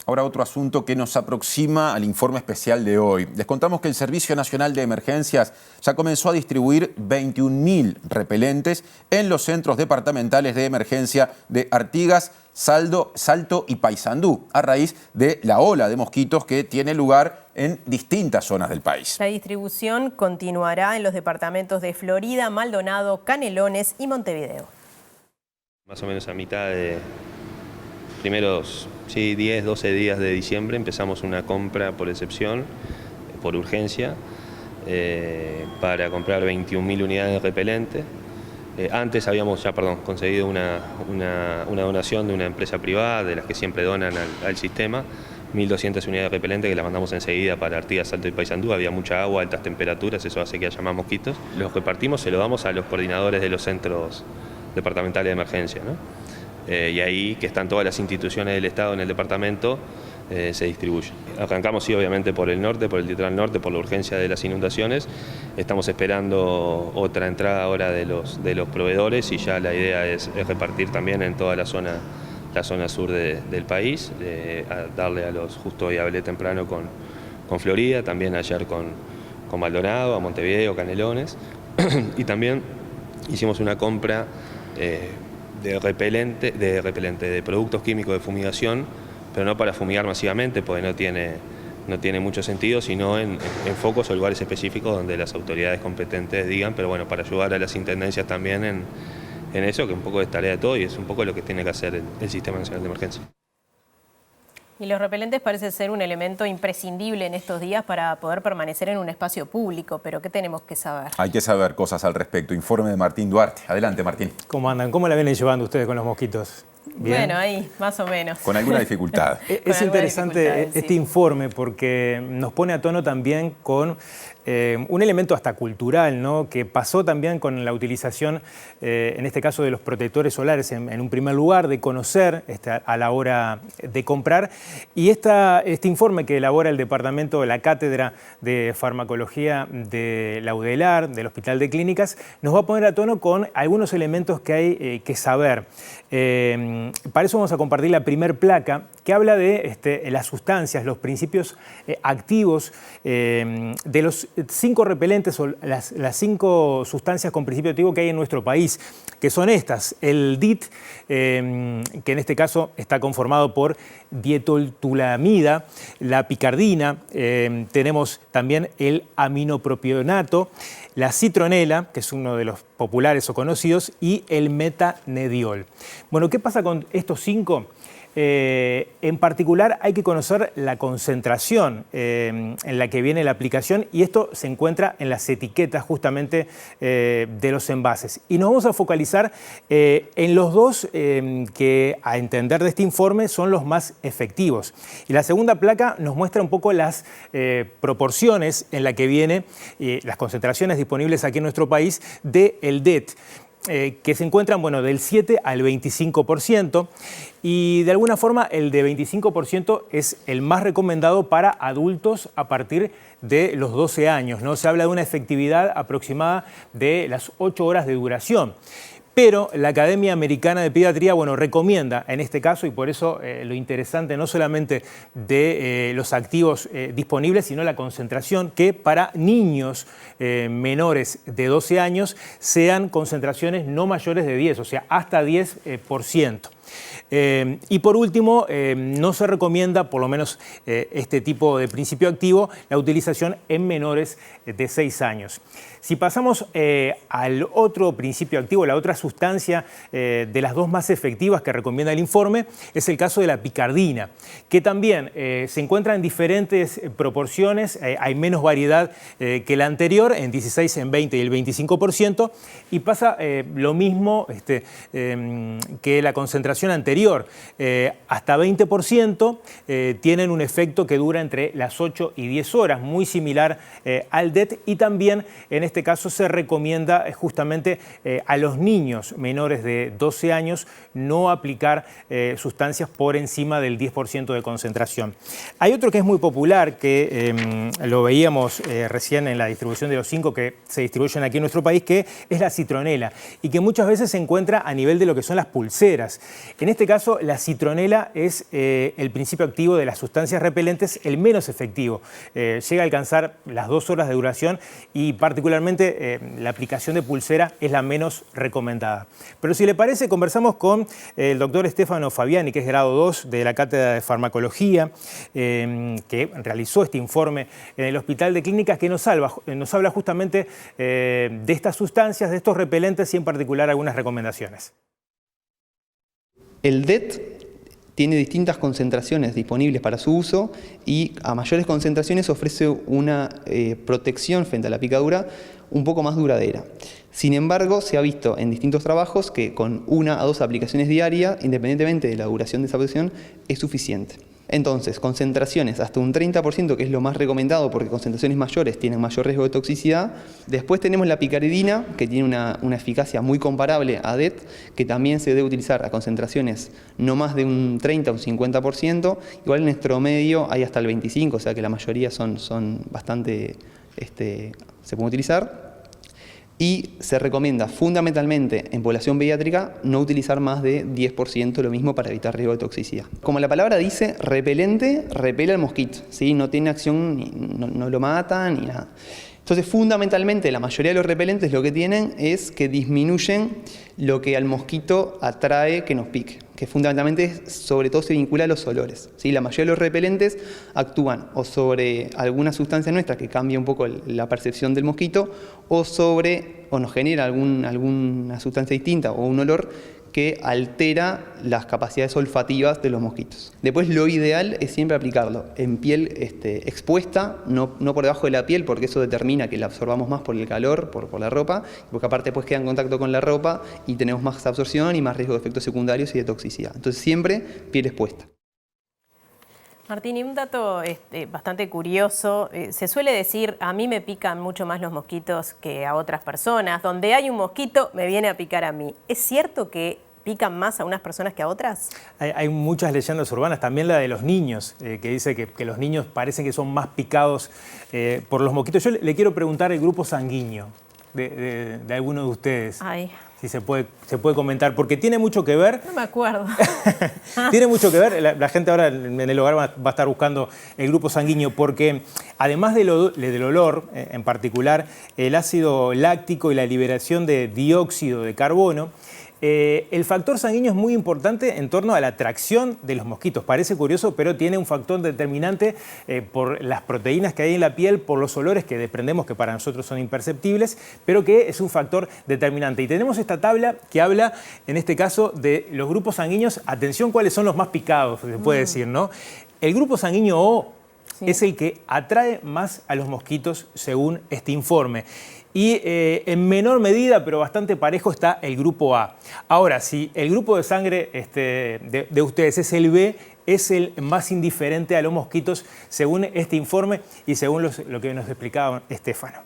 Ahora otro asunto que nos aproxima al informe especial de hoy. Les contamos que el Servicio Nacional de Emergencias ya comenzó a distribuir 21.000 repelentes en los centros departamentales de emergencia de Artigas, Salto y Paysandú, a raíz de la ola de mosquitos que tiene lugar en distintas zonas del país. La distribución continuará en los departamentos de Florida, Maldonado, Canelones y Montevideo. Más o menos a mitad de primeros 10, 12 días de diciembre empezamos una compra por excepción, por urgencia, para comprar 21.000 unidades de repelente. Antes habíamos conseguido una donación de una empresa privada, de las que siempre donan al sistema, 1.200 unidades de repelente que las mandamos enseguida para Artigas, Salto y Paysandú. Había mucha agua, altas temperaturas, eso hace que haya más mosquitos. Los repartimos, se los damos a los coordinadores de los centros departamentales de emergencia, ¿no? Y ahí, que están todas las instituciones del Estado en el departamento, se distribuyen. Arrancamos, sí, obviamente por el norte, por el litoral norte, por la urgencia de las inundaciones. Estamos esperando otra entrada ahora de los proveedores y ya la idea es repartir también en toda la zona sur del país, darle a los, justo hoy hablé temprano con Florida, también ayer con Maldonado, a Montevideo, Canelones, y también hicimos una compra de productos químicos de fumigación, pero no para fumigar masivamente, porque no tiene mucho sentido, sino en focos o lugares específicos donde las autoridades competentes digan, pero bueno, para ayudar a las intendencias también en eso, que un poco es tarea de todo y es un poco lo que tiene que hacer el Sistema Nacional de Emergencia. Y los repelentes parece ser un elemento imprescindible en estos días para poder permanecer en un espacio público, pero ¿qué tenemos que saber? Hay que saber cosas al respecto. Informe de Martín Duarte. Adelante, Martín. ¿Cómo andan? ¿Cómo la vienen llevando ustedes con los mosquitos? ¿Bien? Bueno, ahí, más o menos. Con alguna dificultad. Es interesante este informe porque nos pone a tono también con un elemento hasta cultural, ¿no? Que pasó también con la utilización, en este caso de los protectores solares en un primer lugar, de conocer a la hora de comprar. Y este informe que elabora el departamento de la Cátedra de Farmacología de la UDELAR, del Hospital de Clínicas, nos va a poner a tono con algunos elementos que hay que saber. Para eso vamos a compartir la primer placa que habla de las sustancias, los principios activos de los 5 repelentes o las 5 sustancias con principio activo que hay en nuestro país, que son estas: el DIT, que en este caso está conformado por dietoltulamida, la picardina, tenemos también el aminopropionato, la citronela, que es uno de los populares o conocidos, y el metanediol. Bueno, ¿qué pasa con estos 5? En particular hay que conocer la concentración en la que viene la aplicación y esto se encuentra en las etiquetas justamente de los envases. Y nos vamos a focalizar en los dos que, a entender de este informe, son los más efectivos. Y la segunda placa nos muestra un poco las proporciones en la que viene las concentraciones disponibles aquí en nuestro país del DET. Que se encuentran del 7 al 25% y de alguna forma el de 25% es el más recomendado para adultos a partir de los 12 años, ¿no? Se habla de una efectividad aproximada de las 8 horas de duración. Pero la Academia Americana de Pediatría, bueno, recomienda en este caso, y por eso lo interesante no solamente de los activos disponibles, sino la concentración, que para niños menores de 12 años sean concentraciones no mayores de 10, o sea, hasta 10%. Y por último, no se recomienda, por lo menos este tipo de principio activo, la utilización en menores de 6 años. Si pasamos al otro principio activo, la otra sustancia de las dos más efectivas que recomienda el informe, es el caso de la picardina, que también se encuentra en diferentes proporciones, hay menos variedad que la anterior, en 16, en 20 y el 25%, y pasa lo mismo que la concentración anterior, hasta 20% tienen un efecto que dura entre las 8 y 10 horas, muy similar al DET, y también en este caso se recomienda justamente a los niños menores de 12 años no aplicar sustancias por encima del 10% de concentración. Hay otro que es muy popular, que lo veíamos recién en la distribución de los 5 que se distribuyen aquí en nuestro país, que es la citronela, y que muchas veces se encuentra a nivel de lo que son las pulseras. En este caso, la citronela es el principio activo de las sustancias repelentes el menos efectivo. Llega a alcanzar las 2 horas de duración y particularmente la aplicación de pulsera es la menos recomendada. Pero si le parece, conversamos con el doctor Stefano Fabiani, que es grado 2 de la Cátedra de Farmacología, que realizó este informe en el Hospital de Clínicas, que nos habla justamente de estas sustancias, de estos repelentes y en particular algunas recomendaciones. El DET tiene distintas concentraciones disponibles para su uso y a mayores concentraciones ofrece una protección frente a la picadura un poco más duradera. Sin embargo, se ha visto en distintos trabajos que con 1 a 2 aplicaciones diarias, independientemente de la duración de esa aplicación, es suficiente. Entonces, concentraciones hasta un 30%, que es lo más recomendado porque concentraciones mayores tienen mayor riesgo de toxicidad. Después tenemos la picardina, que tiene una eficacia muy comparable a DET, que también se debe utilizar a concentraciones no más de un 30 o un 50%. Igual en nuestro medio hay hasta el 25%, o sea que la mayoría son bastante, se pueden utilizar. Y se recomienda fundamentalmente en población pediátrica no utilizar más de 10%, lo mismo para evitar riesgo de toxicidad. Como la palabra dice, repelente, repele al mosquito, ¿sí? No tiene acción, no lo mata ni nada. Entonces, fundamentalmente, la mayoría de los repelentes lo que tienen es que disminuyen lo que al mosquito atrae que nos pique, que fundamentalmente, sobre todo, se vincula a los olores, ¿sí? La mayoría de los repelentes actúan o sobre alguna sustancia nuestra que cambia un poco la percepción del mosquito o nos genera alguna sustancia distinta o un olor que altera las capacidades olfativas de los mosquitos. Después, lo ideal es siempre aplicarlo en piel expuesta, no por debajo de la piel, porque eso determina que la absorbamos más por el calor, por la ropa, porque aparte después queda en contacto con la ropa y tenemos más absorción y más riesgo de efectos secundarios y de toxicidad. Entonces, siempre piel expuesta. Martín, y un dato bastante curioso, se suele decir, a mí me pican mucho más los mosquitos que a otras personas, donde hay un mosquito me viene a picar a mí. ¿Es cierto que pican más a unas personas que a otras? Hay muchas leyendas urbanas, también la de los niños, que dice que los niños parecen que son más picados por los mosquitos. Yo le quiero preguntar el grupo sanguíneo de alguno de ustedes. Ay. Si se puede comentar, porque tiene mucho que ver. No me acuerdo. Tiene mucho que ver, la gente ahora en el hogar va a estar buscando el grupo sanguíneo, porque además del olor, en particular, el ácido láctico y la liberación de dióxido de carbono, el factor sanguíneo es muy importante en torno a la atracción de los mosquitos. Parece curioso, pero tiene un factor determinante por las proteínas que hay en la piel, por los olores que desprendemos, que para nosotros son imperceptibles, pero que es un factor determinante. Y tenemos esta tabla que habla, en este caso, de los grupos sanguíneos. Atención, ¿cuáles son los más picados? Se puede decir, ¿no? El grupo sanguíneo O es el que atrae más a los mosquitos, según este informe. Y en menor medida, pero bastante parejo, está el grupo A. Ahora, si el grupo de sangre de ustedes es el B, es el más indiferente a los mosquitos, según este informe y según lo que nos explicaba Stefano.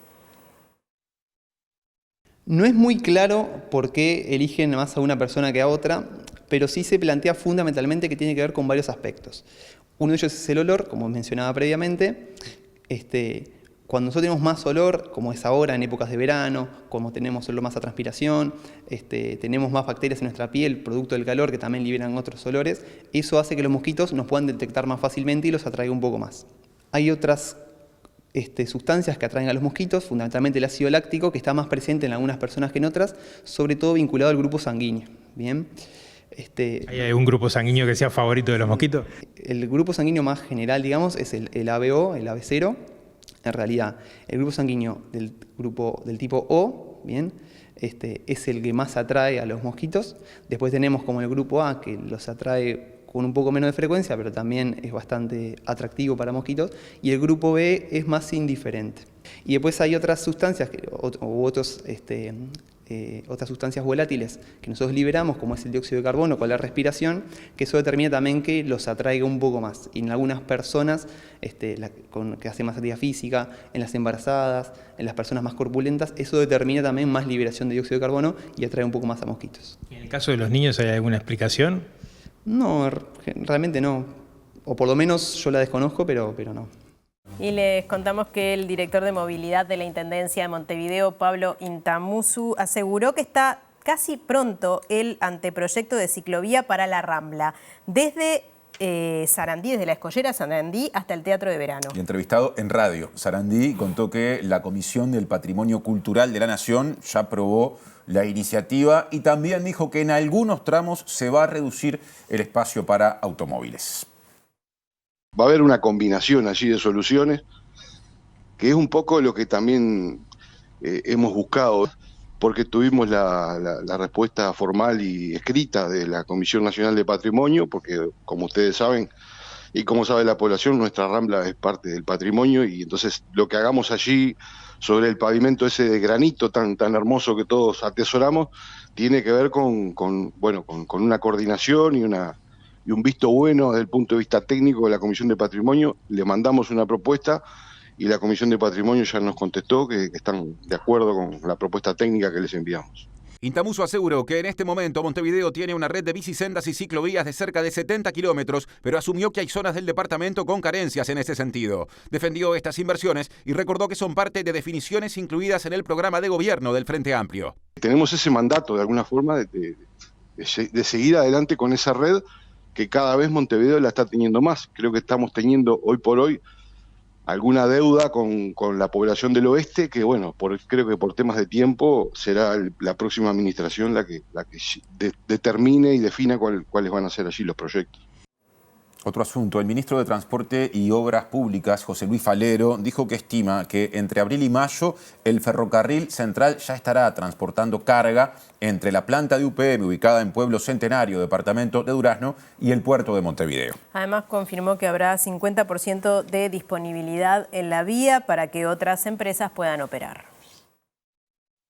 No es muy claro por qué eligen más a una persona que a otra, pero sí se plantea fundamentalmente que tiene que ver con varios aspectos. Uno de ellos es el olor, como mencionaba previamente. Cuando nosotros tenemos más olor, como es ahora en épocas de verano, como tenemos olor más a transpiración, tenemos más bacterias en nuestra piel, producto del calor, que también liberan otros olores, eso hace que los mosquitos nos puedan detectar más fácilmente y los atraiga un poco más. Hay otras sustancias que atraen a los mosquitos, fundamentalmente el ácido láctico, que está más presente en algunas personas que en otras, sobre todo vinculado al grupo sanguíneo. ¿Bien? ¿Hay algún grupo sanguíneo que sea favorito de los mosquitos? El grupo sanguíneo más general, digamos, es el ABO, el AB0. En realidad, el grupo sanguíneo del tipo O, ¿bien? Es el que más atrae a los mosquitos. Después tenemos como el grupo A, que los atrae con un poco menos de frecuencia, pero también es bastante atractivo para mosquitos. Y el grupo B es más indiferente. Y después hay otras sustancias, otras sustancias volátiles que nosotros liberamos, como es el dióxido de carbono con la respiración, que eso determina también que los atraiga un poco más. Y en algunas personas que hacen más actividad física, en las embarazadas, en las personas más corpulentas, eso determina también más liberación de dióxido de carbono y atrae un poco más a mosquitos. ¿Y en el caso de los niños hay alguna explicación? No, realmente no. O por lo menos yo la desconozco, pero no. Y les contamos que el director de movilidad de la Intendencia de Montevideo, Pablo Intamusu, aseguró que está casi pronto el anteproyecto de ciclovía para la Rambla, desde Sarandí, desde la Escollera Sarandí hasta el Teatro de Verano. Y entrevistado en radio, Sarandí contó que la Comisión del Patrimonio Cultural de la Nación ya aprobó la iniciativa y también dijo que en algunos tramos se va a reducir el espacio para automóviles. Va a haber una combinación allí de soluciones, que es un poco lo que también hemos buscado, porque tuvimos la respuesta formal y escrita de la Comisión Nacional de Patrimonio, porque como ustedes saben, y como sabe la población, nuestra Rambla es parte del patrimonio, y entonces lo que hagamos allí sobre el pavimento ese de granito tan hermoso que todos atesoramos, tiene que ver con una coordinación y un visto bueno desde el punto de vista técnico de la Comisión de Patrimonio. Le mandamos una propuesta y la Comisión de Patrimonio ya nos contestó que están de acuerdo con la propuesta técnica que les enviamos. Intamusu aseguró que en este momento Montevideo tiene una red de bicisendas y ciclovías de cerca de 70 kilómetros, pero asumió que hay zonas del departamento con carencias en ese sentido. Defendió estas inversiones y recordó que son parte de definiciones incluidas en el programa de gobierno del Frente Amplio. Tenemos ese mandato de alguna forma de seguir adelante con esa red que cada vez Montevideo la está teniendo más. Creo que estamos teniendo hoy por hoy alguna deuda con la población del oeste, que creo que por temas de tiempo será la próxima administración la que determine y defina cuáles van a ser allí los proyectos. Otro asunto, el ministro de Transporte y Obras Públicas, José Luis Falero, dijo que estima que entre abril y mayo el ferrocarril central ya estará transportando carga entre la planta de UPM ubicada en Pueblo Centenario, departamento de Durazno, y el puerto de Montevideo. Además confirmó que habrá 50% de disponibilidad en la vía para que otras empresas puedan operar.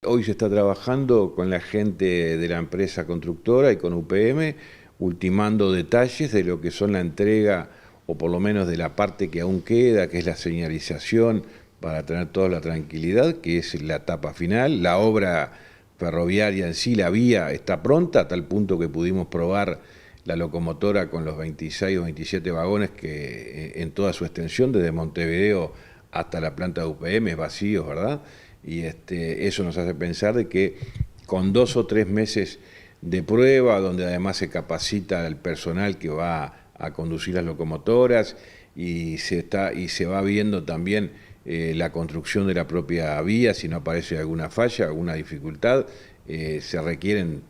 Hoy se está trabajando con la gente de la empresa constructora y con UPM, ultimando detalles de lo que son la entrega, o por lo menos de la parte que aún queda, que es la señalización, para tener toda la tranquilidad, que es la etapa final. La obra ferroviaria en sí, la vía, está pronta, a tal punto que pudimos probar la locomotora con los 26 o 27 vagones que en toda su extensión, desde Montevideo hasta la planta de UPM, vacíos, ¿verdad? Y eso nos hace pensar de que con 2 o 3 meses de prueba, donde además se capacita al personal que va a conducir las locomotoras y se va viendo también la construcción de la propia vía, si no aparece alguna falla, alguna dificultad, se requieren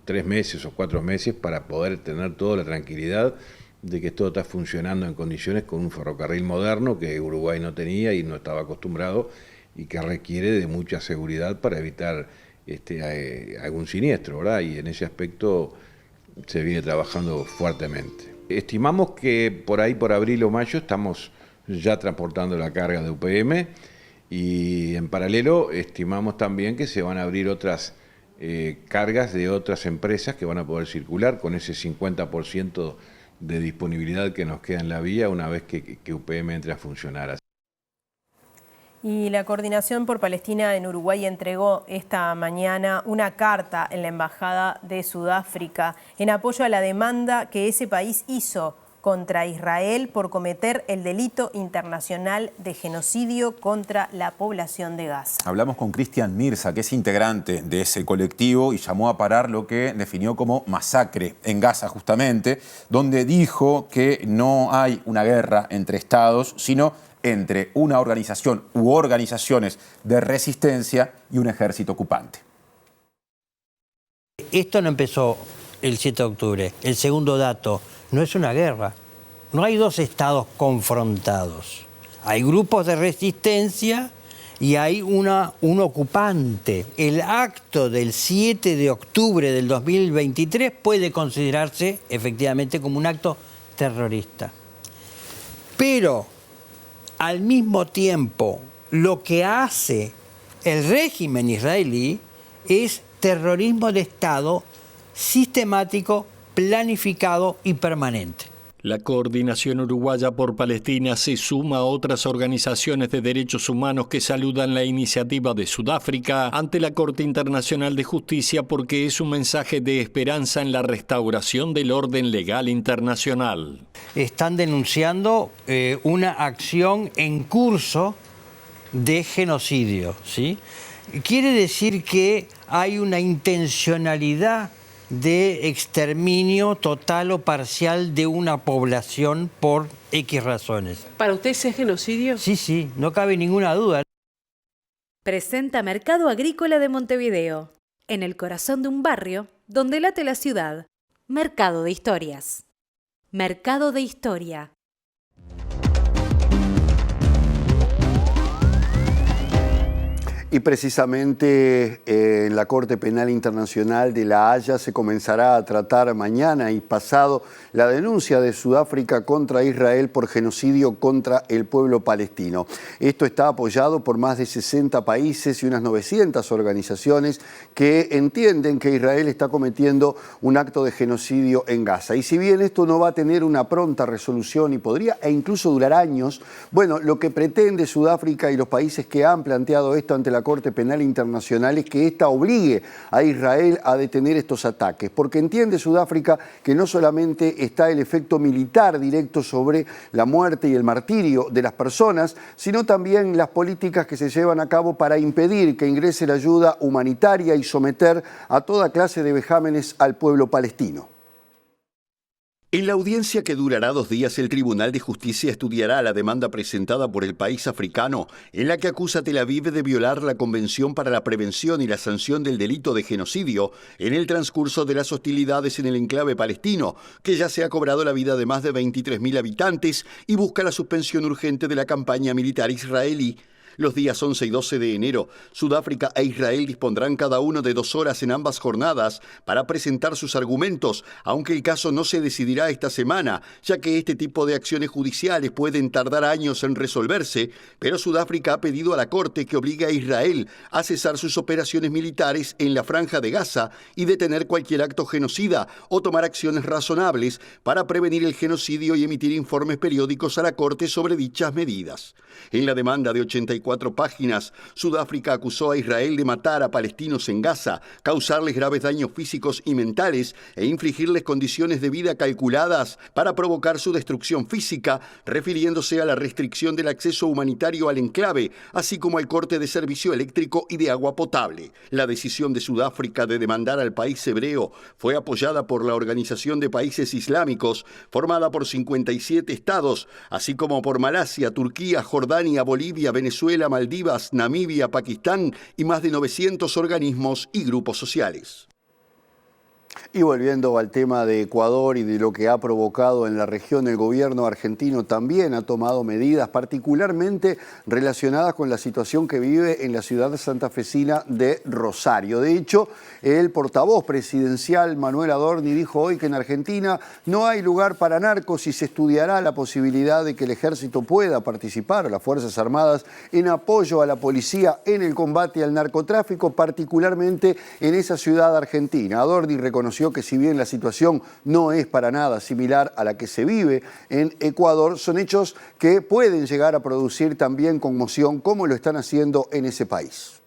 3 meses o 4 meses para poder tener toda la tranquilidad de que todo está funcionando en condiciones con un ferrocarril moderno que Uruguay no tenía y no estaba acostumbrado y que requiere de mucha seguridad para evitar algún siniestro, ¿verdad? Y en ese aspecto se viene trabajando fuertemente. Estimamos que por ahí, por abril o mayo, estamos ya transportando la carga de UPM y en paralelo estimamos también que se van a abrir otras cargas de otras empresas que van a poder circular con ese 50% de disponibilidad que nos queda en la vía una vez que UPM entre a funcionar. Y la Coordinación por Palestina en Uruguay entregó esta mañana una carta en la Embajada de Sudáfrica en apoyo a la demanda que ese país hizo contra Israel por cometer el delito internacional de genocidio contra la población de Gaza. Hablamos con Cristian Mirza, que es integrante de ese colectivo y llamó a parar lo que definió como masacre en Gaza justamente, donde dijo que no hay una guerra entre estados, sino entre una organización u organizaciones de resistencia y un ejército ocupante. Esto no empezó el 7 de octubre. El segundo dato, no es una guerra. No hay dos estados confrontados. Hay grupos de resistencia y hay un ocupante. El acto del 7 de octubre del 2023 puede considerarse efectivamente como un acto terrorista. Pero, al mismo tiempo, lo que hace el régimen israelí es terrorismo de Estado sistemático, planificado y permanente. La Coordinación Uruguaya por Palestina se suma a otras organizaciones de derechos humanos que saludan la iniciativa de Sudáfrica ante la Corte Internacional de Justicia porque es un mensaje de esperanza en la restauración del orden legal internacional. Están denunciando una acción en curso de genocidio, ¿sí? Quiere decir que hay una intencionalidad de exterminio total o parcial de una población por X razones. ¿Para usted ese genocidio? Sí, no cabe ninguna duda. Presenta Mercado Agrícola de Montevideo, en el corazón de un barrio donde late la ciudad. Mercado de Historias. Mercado de Historia. Y precisamente en la Corte Penal Internacional de La Haya se comenzará a tratar mañana y pasado la denuncia de Sudáfrica contra Israel por genocidio contra el pueblo palestino. Esto está apoyado por más de 60 países y unas 900 organizaciones que entienden que Israel está cometiendo un acto de genocidio en Gaza. Y si bien esto no va a tener una pronta resolución y podría e incluso durar años, bueno, lo que pretende Sudáfrica y los países que han planteado esto ante la Corte Penal Internacional es que ésta obligue a Israel a detener estos ataques, porque entiende Sudáfrica que no solamente está el efecto militar directo sobre la muerte y el martirio de las personas, sino también las políticas que se llevan a cabo para impedir que ingrese la ayuda humanitaria y someter a toda clase de vejámenes al pueblo palestino. En la audiencia que durará 2 días, el Tribunal de Justicia estudiará la demanda presentada por el país africano, en la que acusa a Tel Aviv de violar la Convención para la Prevención y la Sanción del Delito de Genocidio en el transcurso de las hostilidades en el enclave palestino, que ya se ha cobrado la vida de más de 23.000 habitantes y busca la suspensión urgente de la campaña militar israelí. Los días 11 y 12 de enero, Sudáfrica e Israel dispondrán cada uno de 2 horas en ambas jornadas para presentar sus argumentos, aunque el caso no se decidirá esta semana, ya que este tipo de acciones judiciales pueden tardar años en resolverse, pero Sudáfrica ha pedido a la Corte que obligue a Israel a cesar sus operaciones militares en la Franja de Gaza y detener cualquier acto genocida o tomar acciones razonables para prevenir el genocidio y emitir informes periódicos a la Corte sobre dichas medidas. En la demanda de 84 páginas, Sudáfrica acusó a Israel de matar a palestinos en Gaza, causarles graves daños físicos y mentales e infligirles condiciones de vida calculadas para provocar su destrucción física, refiriéndose a la restricción del acceso humanitario al enclave, así como al corte de servicio eléctrico y de agua potable. La decisión de Sudáfrica de demandar al país hebreo fue apoyada por la Organización de Países Islámicos, formada por 57 estados, así como por Malasia, Turquía, Jordania, Bolivia, Venezuela, Maldivas, Namibia, Pakistán y más de 900 organismos y grupos sociales. Y volviendo al tema de Ecuador y de lo que ha provocado en la región, el gobierno argentino también ha tomado medidas particularmente relacionadas con la situación que vive en la ciudad santafesina de Rosario. De hecho, el portavoz presidencial Manuel Adorni dijo hoy que en Argentina no hay lugar para narcos y se estudiará la posibilidad de que el ejército pueda participar, o las Fuerzas Armadas, en apoyo a la policía en el combate al narcotráfico, particularmente en esa ciudad argentina. Adorni reconoció que si bien la situación no es para nada similar a la que se vive en Ecuador, son hechos que pueden llegar a producir también conmoción como lo están haciendo en ese país.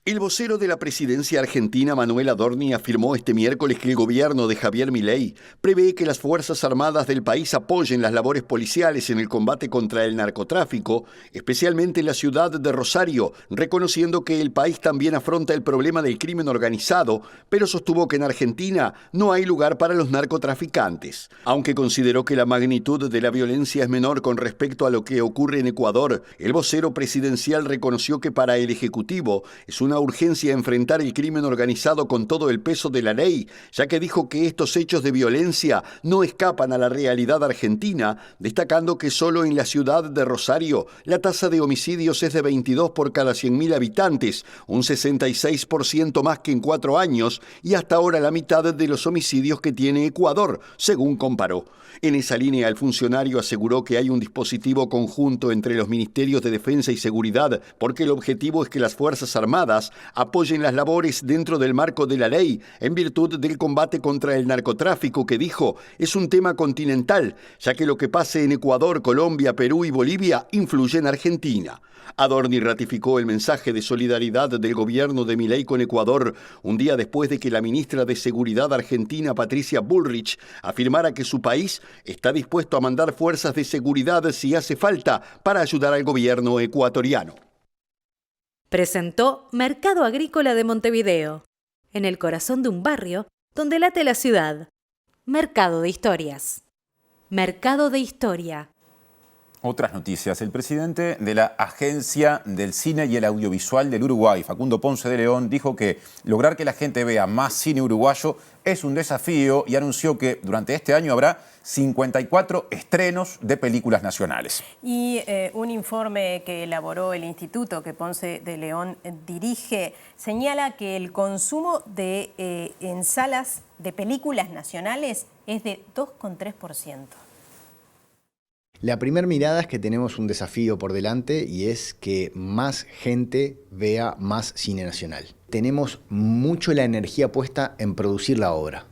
El vocero de la presidencia argentina, Manuel Adorni, afirmó este miércoles que el gobierno de Javier Milei prevé que las Fuerzas Armadas del país apoyen las labores policiales en el combate contra el narcotráfico, especialmente en la ciudad de Rosario, reconociendo que el país también afronta el problema del crimen organizado, pero sostuvo que en Argentina no hay lugar para los narcotraficantes. Aunque consideró que la magnitud de la violencia es menor con respecto a lo que ocurre en Ecuador, el vocero presidencial reconoció que para el Ejecutivo es una urgencia enfrentar el crimen organizado con todo el peso de la ley, ya que dijo que estos hechos de violencia no escapan a la realidad argentina, destacando que solo en la ciudad de Rosario la tasa de homicidios es de 22 por cada 100.000 habitantes, un 66% más que en 4 años y hasta ahora la mitad de los homicidios que tiene Ecuador, según comparó. En esa línea, el funcionario aseguró que hay un dispositivo conjunto entre los ministerios de Defensa y Seguridad, porque el objetivo es que las Fuerzas Armadas apoyen las labores dentro del marco de la ley, en virtud del combate contra el narcotráfico, que dijo es un tema continental, ya que lo que pase en Ecuador, Colombia, Perú y Bolivia influye en Argentina. Adorni ratificó el mensaje de solidaridad del gobierno de Milei con Ecuador un día después de que la ministra de Seguridad argentina, Patricia Bullrich, afirmara que su país está dispuesto a mandar fuerzas de seguridad si hace falta para ayudar al gobierno ecuatoriano. Presentó Mercado Agrícola de Montevideo, en el corazón de un barrio donde late la ciudad. Mercado de Historias. Mercado de Historia. Otras noticias. El presidente de la Agencia del Cine y el Audiovisual del Uruguay, Facundo Ponce de León, dijo que lograr que la gente vea más cine uruguayo es un desafío y anunció que durante este año habrá 54 estrenos de películas nacionales. Y un informe que elaboró el instituto que Ponce de León dirige señala que el consumo en salas de películas nacionales es de 2,3%. La primera mirada es que tenemos un desafío por delante y es que más gente vea más cine nacional. Tenemos mucho la energía puesta en producir la obra,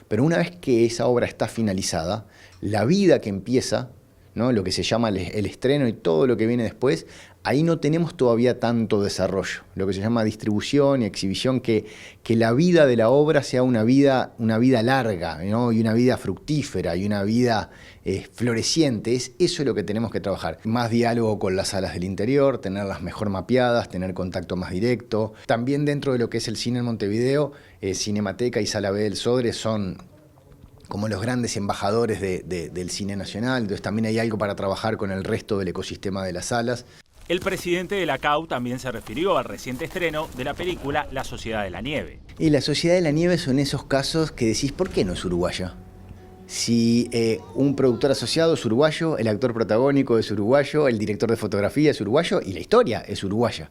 pero una vez que esa obra está finalizada, la vida que empieza, ¿no? Lo que se llama el estreno y todo lo que viene después, ahí no tenemos todavía tanto desarrollo, lo que se llama distribución y exhibición, que la vida de la obra sea una vida larga, ¿no? Y una vida fructífera y una vida floreciente. Eso es lo que tenemos que trabajar. Más diálogo con las salas del interior, tenerlas mejor mapeadas, tener contacto más directo. También dentro de lo que es el cine en Montevideo, Cinemateca y Sala B del Sodre son como los grandes embajadores del cine nacional, entonces también hay algo para trabajar con el resto del ecosistema de las salas. El presidente de la CAU también se refirió al reciente estreno de la película La Sociedad de la Nieve. Y La Sociedad de la Nieve son esos casos que decís, ¿por qué no es uruguaya? Si un productor asociado es uruguayo, el actor protagónico es uruguayo, el director de fotografía es uruguayo y la historia es uruguaya.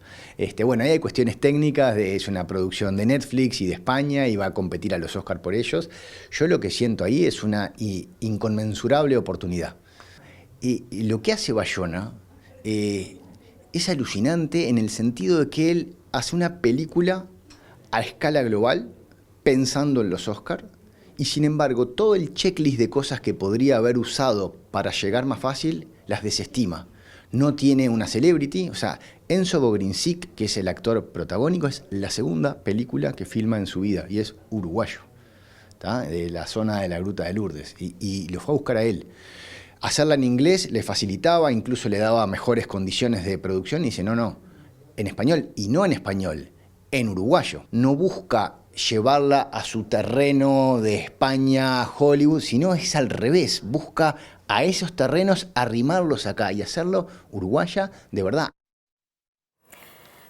Bueno, ahí hay cuestiones técnicas, es una producción de Netflix y de España y va a competir a los Oscar por ellos. Yo lo que siento ahí es una inconmensurable oportunidad. Y lo que hace Bayona es alucinante en el sentido de que él hace una película a escala global pensando en los Oscar. Y sin embargo, todo el checklist de cosas que podría haber usado para llegar más fácil, las desestima. No tiene una celebrity, o sea, Enzo Bogrinsic, que es el actor protagónico, es la segunda película que filma en su vida y es uruguayo, ¿tá? De la zona de la Gruta de Lourdes, y lo fue a buscar a él. Hacerla en inglés le facilitaba, incluso le daba mejores condiciones de producción y dice, no, en español, y no en español, en uruguayo. No busca llevarla a su terreno de España, Hollywood, sino es al revés, busca a esos terrenos arrimarlos acá y hacerlo uruguaya de verdad.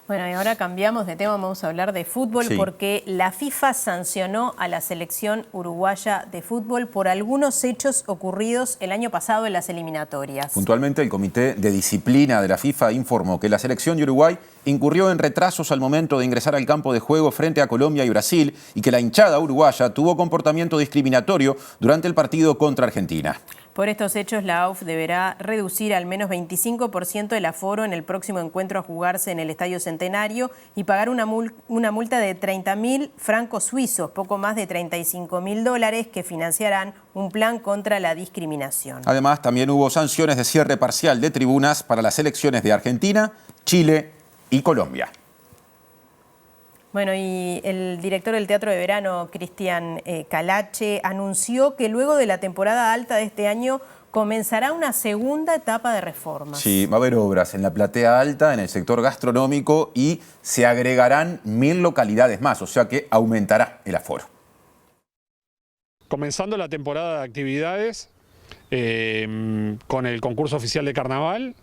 Bueno, y ahora cambiamos de tema, vamos a hablar de fútbol, sí, porque la FIFA sancionó a la selección uruguaya de fútbol por algunos hechos ocurridos el año pasado en las eliminatorias. Puntualmente, el Comité de Disciplina de la FIFA informó que la selección de Uruguay incurrió en retrasos al momento de ingresar al campo de juego frente a Colombia y Brasil y que la hinchada uruguaya tuvo comportamiento discriminatorio durante el partido contra Argentina. Por estos hechos, la AUF deberá reducir al menos 25% el aforo en el próximo encuentro a jugarse en el Estadio Centenario y pagar una multa de 30.000 francos suizos, poco más de $35.000, que financiarán un plan contra la discriminación. Además, también hubo sanciones de cierre parcial de tribunas para las selecciones de Argentina, Chile y Colombia. Bueno, y el director del Teatro de Verano, Cristian Calache, anunció que luego de la temporada alta de este año comenzará una segunda etapa de reformas. Sí, va a haber obras en la platea alta, en el sector gastronómico y se agregarán 1000 localidades más, o sea que aumentará el aforo. Comenzando la temporada de actividades con el concurso oficial de carnaval,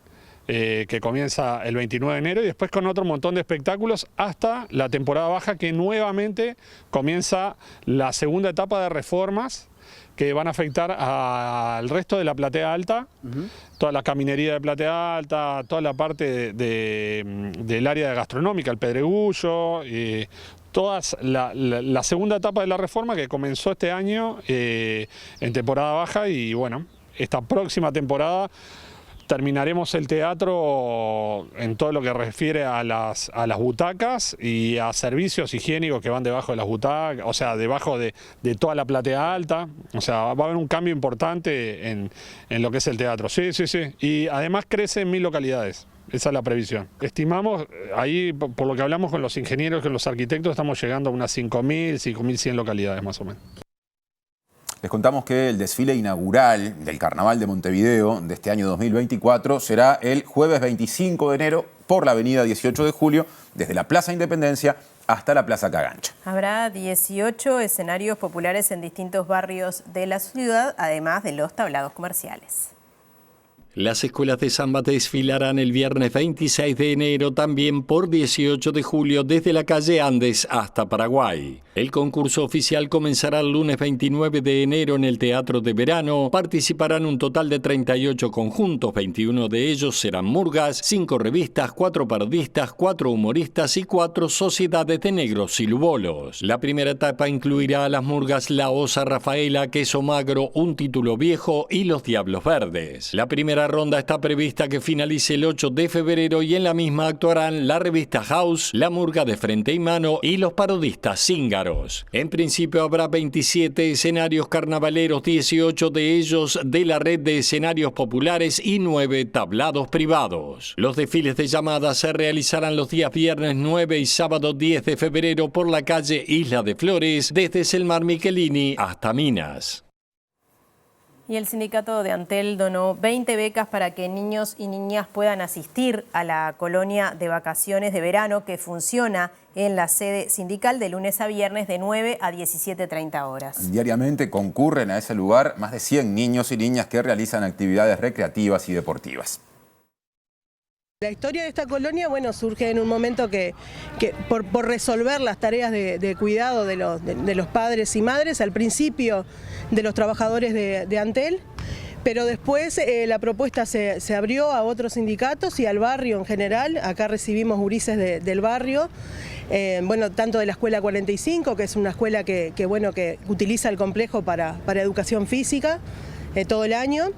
que comienza el 29 de enero y después con otro montón de espectáculos hasta la temporada baja, que nuevamente comienza la segunda etapa de reformas que van a afectar al resto de la platea alta, toda la caminería de platea alta, toda la parte del área gastronómica, el Pedregullo, la segunda etapa de la reforma que comenzó este año en temporada baja y bueno, esta próxima temporada terminaremos el teatro en todo lo que refiere a las butacas y a servicios higiénicos que van debajo de las butacas, o sea, debajo de toda la platea alta. O sea, va a haber un cambio importante en lo que es el teatro. Sí. Y además crece en 1000 localidades. Esa es la previsión. Estimamos, ahí por lo que hablamos con los ingenieros, con los arquitectos, estamos llegando a unas 5000, 5100 localidades más o menos. Les contamos que el desfile inaugural del Carnaval de Montevideo de este año 2024 será el jueves 25 de enero por la avenida 18 de julio, desde la Plaza Independencia hasta la Plaza Cagancha. Habrá 18 escenarios populares en distintos barrios de la ciudad, además de los tablados comerciales. Las escuelas de samba desfilarán el viernes 26 de enero, también por 18 de julio, desde la calle Andes hasta Paraguay. El concurso oficial comenzará el lunes 29 de enero en el Teatro de Verano. Participarán un total de 38 conjuntos, 21 de ellos serán murgas, 5 revistas, 4 parodistas, 4 humoristas y 4 sociedades de negros y lubolos. La primera etapa incluirá a las murgas La Osa Rafaela, Queso Magro, Un Título Viejo y Los Diablos Verdes. La primera ronda está prevista que finalice el 8 de febrero y en la misma actuarán la revista House, la murga de Frente y Mano y los parodistas Cíngaros. En principio habrá 27 escenarios carnavaleros, 18 de ellos de la red de escenarios populares y 9 tablados privados. Los desfiles de llamada se realizarán los días viernes 9 y sábado 10 de febrero por la calle Isla de Flores, desde Selmar Michelini hasta Minas. Y el sindicato de Antel donó 20 becas para que niños y niñas puedan asistir a la colonia de vacaciones de verano que funciona en la sede sindical de lunes a viernes de 9 a 17:30 horas. Diariamente concurren a ese lugar más de 100 niños y niñas que realizan actividades recreativas y deportivas. La historia de esta colonia, bueno, surge en un momento que por resolver las tareas de cuidado de los padres y madres, al principio de los trabajadores de Antel, pero después la propuesta se abrió a otros sindicatos y al barrio en general. Acá recibimos gurises del barrio, bueno, tanto de la Escuela 45, que es una escuela que utiliza el complejo para educación física todo el año.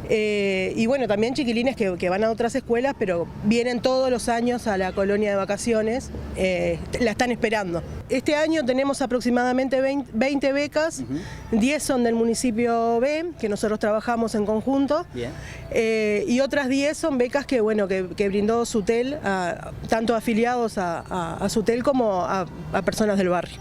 Y bueno, también chiquilines que van a otras escuelas, pero vienen todos los años a la colonia de vacaciones, la están esperando. Este año tenemos aproximadamente 20 becas, 10 son del municipio B, que nosotros trabajamos en conjunto, y otras 10 son becas que brindó Sutel, tanto afiliados a Sutel como a personas del barrio.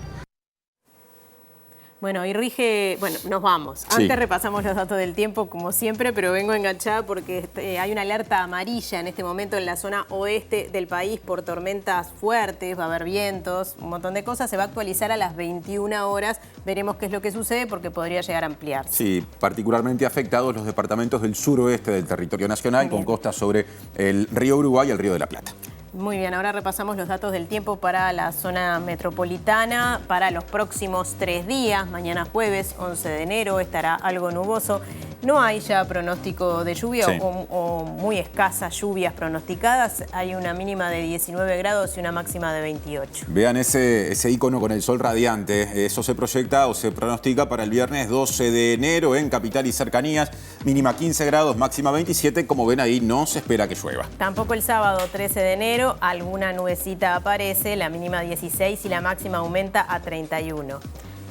Bueno, y Rige, nos vamos. Sí. Antes repasamos los datos del tiempo, como siempre, pero vengo enganchada porque hay una alerta amarilla en este momento en la zona oeste del país por tormentas fuertes, va a haber vientos, un montón de cosas. Se va a actualizar a las 21 horas. Veremos qué es lo que sucede porque podría llegar a ampliarse. Sí, particularmente afectados los departamentos del suroeste del territorio nacional, con costas sobre el río Uruguay y el río de la Plata. Muy bien, ahora repasamos los datos del tiempo para la zona metropolitana para los próximos 3 días. Mañana jueves 11 de enero estará algo nuboso. No hay ya pronóstico de lluvia o muy escasas lluvias pronosticadas. Hay una mínima de 19 grados y una máxima de 28. Vean ese icono con el sol radiante. Eso se proyecta o se pronostica para el viernes 12 de enero en Capital y cercanías. Mínima 15 grados, máxima 27. Como ven ahí, no se espera que llueva. Tampoco el sábado 13 de enero. Alguna nubecita aparece, la mínima 16 y la máxima aumenta a 31.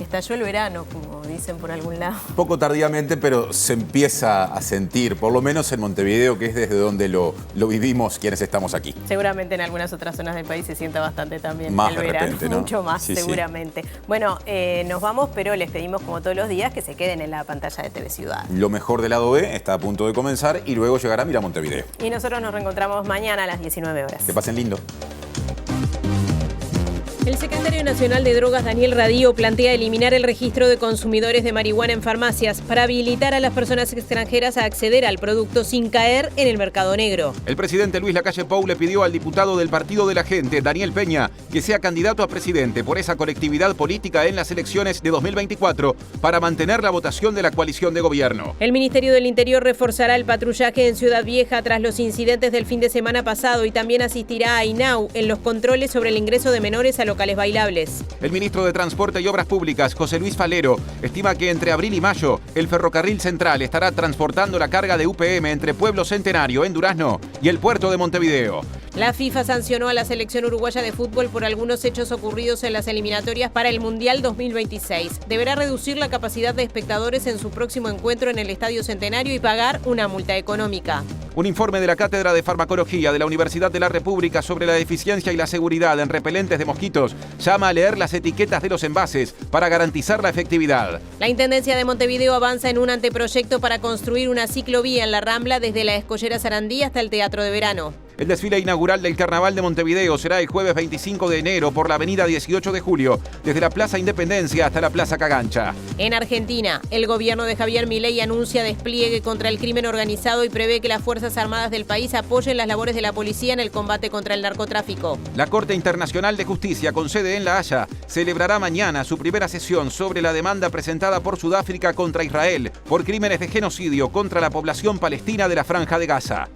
estalló el verano, como dicen por algún lado. Un poco tardíamente, pero se empieza a sentir, por lo menos en Montevideo, que es desde donde lo vivimos quienes estamos aquí. Seguramente en algunas otras zonas del país se sienta bastante también más el de verano, repente, ¿no? Mucho más, sí, seguramente. Sí. Bueno, nos vamos, pero les pedimos como todos los días que se queden en la pantalla de TV Ciudad. Lo mejor del lado B está a punto de comenzar y luego llegará Mira Montevideo. Y nosotros nos reencontramos mañana a las 19 horas. Que pasen lindo. El secretario nacional de Drogas, Daniel Radío, plantea eliminar el registro de consumidores de marihuana en farmacias para habilitar a las personas extranjeras a acceder al producto sin caer en el mercado negro. El presidente Luis Lacalle Pou le pidió al diputado del Partido de la Gente, Daniel Peña, que sea candidato a presidente por esa colectividad política en las elecciones de 2024 para mantener la votación de la coalición de gobierno. El Ministerio del Interior reforzará el patrullaje en Ciudad Vieja tras los incidentes del fin de semana pasado y también asistirá a INAU en los controles sobre el ingreso de menores a locales bailables. El ministro de Transporte y Obras Públicas, José Luis Falero, estima que entre abril y mayo el ferrocarril central estará transportando la carga de UPM entre Pueblo Centenario, en Durazno, y el puerto de Montevideo. La FIFA sancionó a la selección uruguaya de fútbol por algunos hechos ocurridos en las eliminatorias para el Mundial 2026. Deberá reducir la capacidad de espectadores en su próximo encuentro en el Estadio Centenario y pagar una multa económica. Un informe de la Cátedra de Farmacología de la Universidad de la República sobre la eficiencia y la seguridad en repelentes de mosquitos llama a leer las etiquetas de los envases para garantizar la efectividad. La Intendencia de Montevideo avanza en un anteproyecto para construir una ciclovía en la Rambla desde la Escollera Sarandí hasta el Teatro de Verano. El desfile inaugural del Carnaval de Montevideo será el jueves 25 de enero por la avenida 18 de julio, desde la Plaza Independencia hasta la Plaza Cagancha. En Argentina, el gobierno de Javier Milei anuncia despliegue contra el crimen organizado y prevé que las Fuerzas Armadas del país apoyen las labores de la policía en el combate contra el narcotráfico. La Corte Internacional de Justicia, con sede en La Haya, celebrará mañana su primera sesión sobre la demanda presentada por Sudáfrica contra Israel por crímenes de genocidio contra la población palestina de la Franja de Gaza.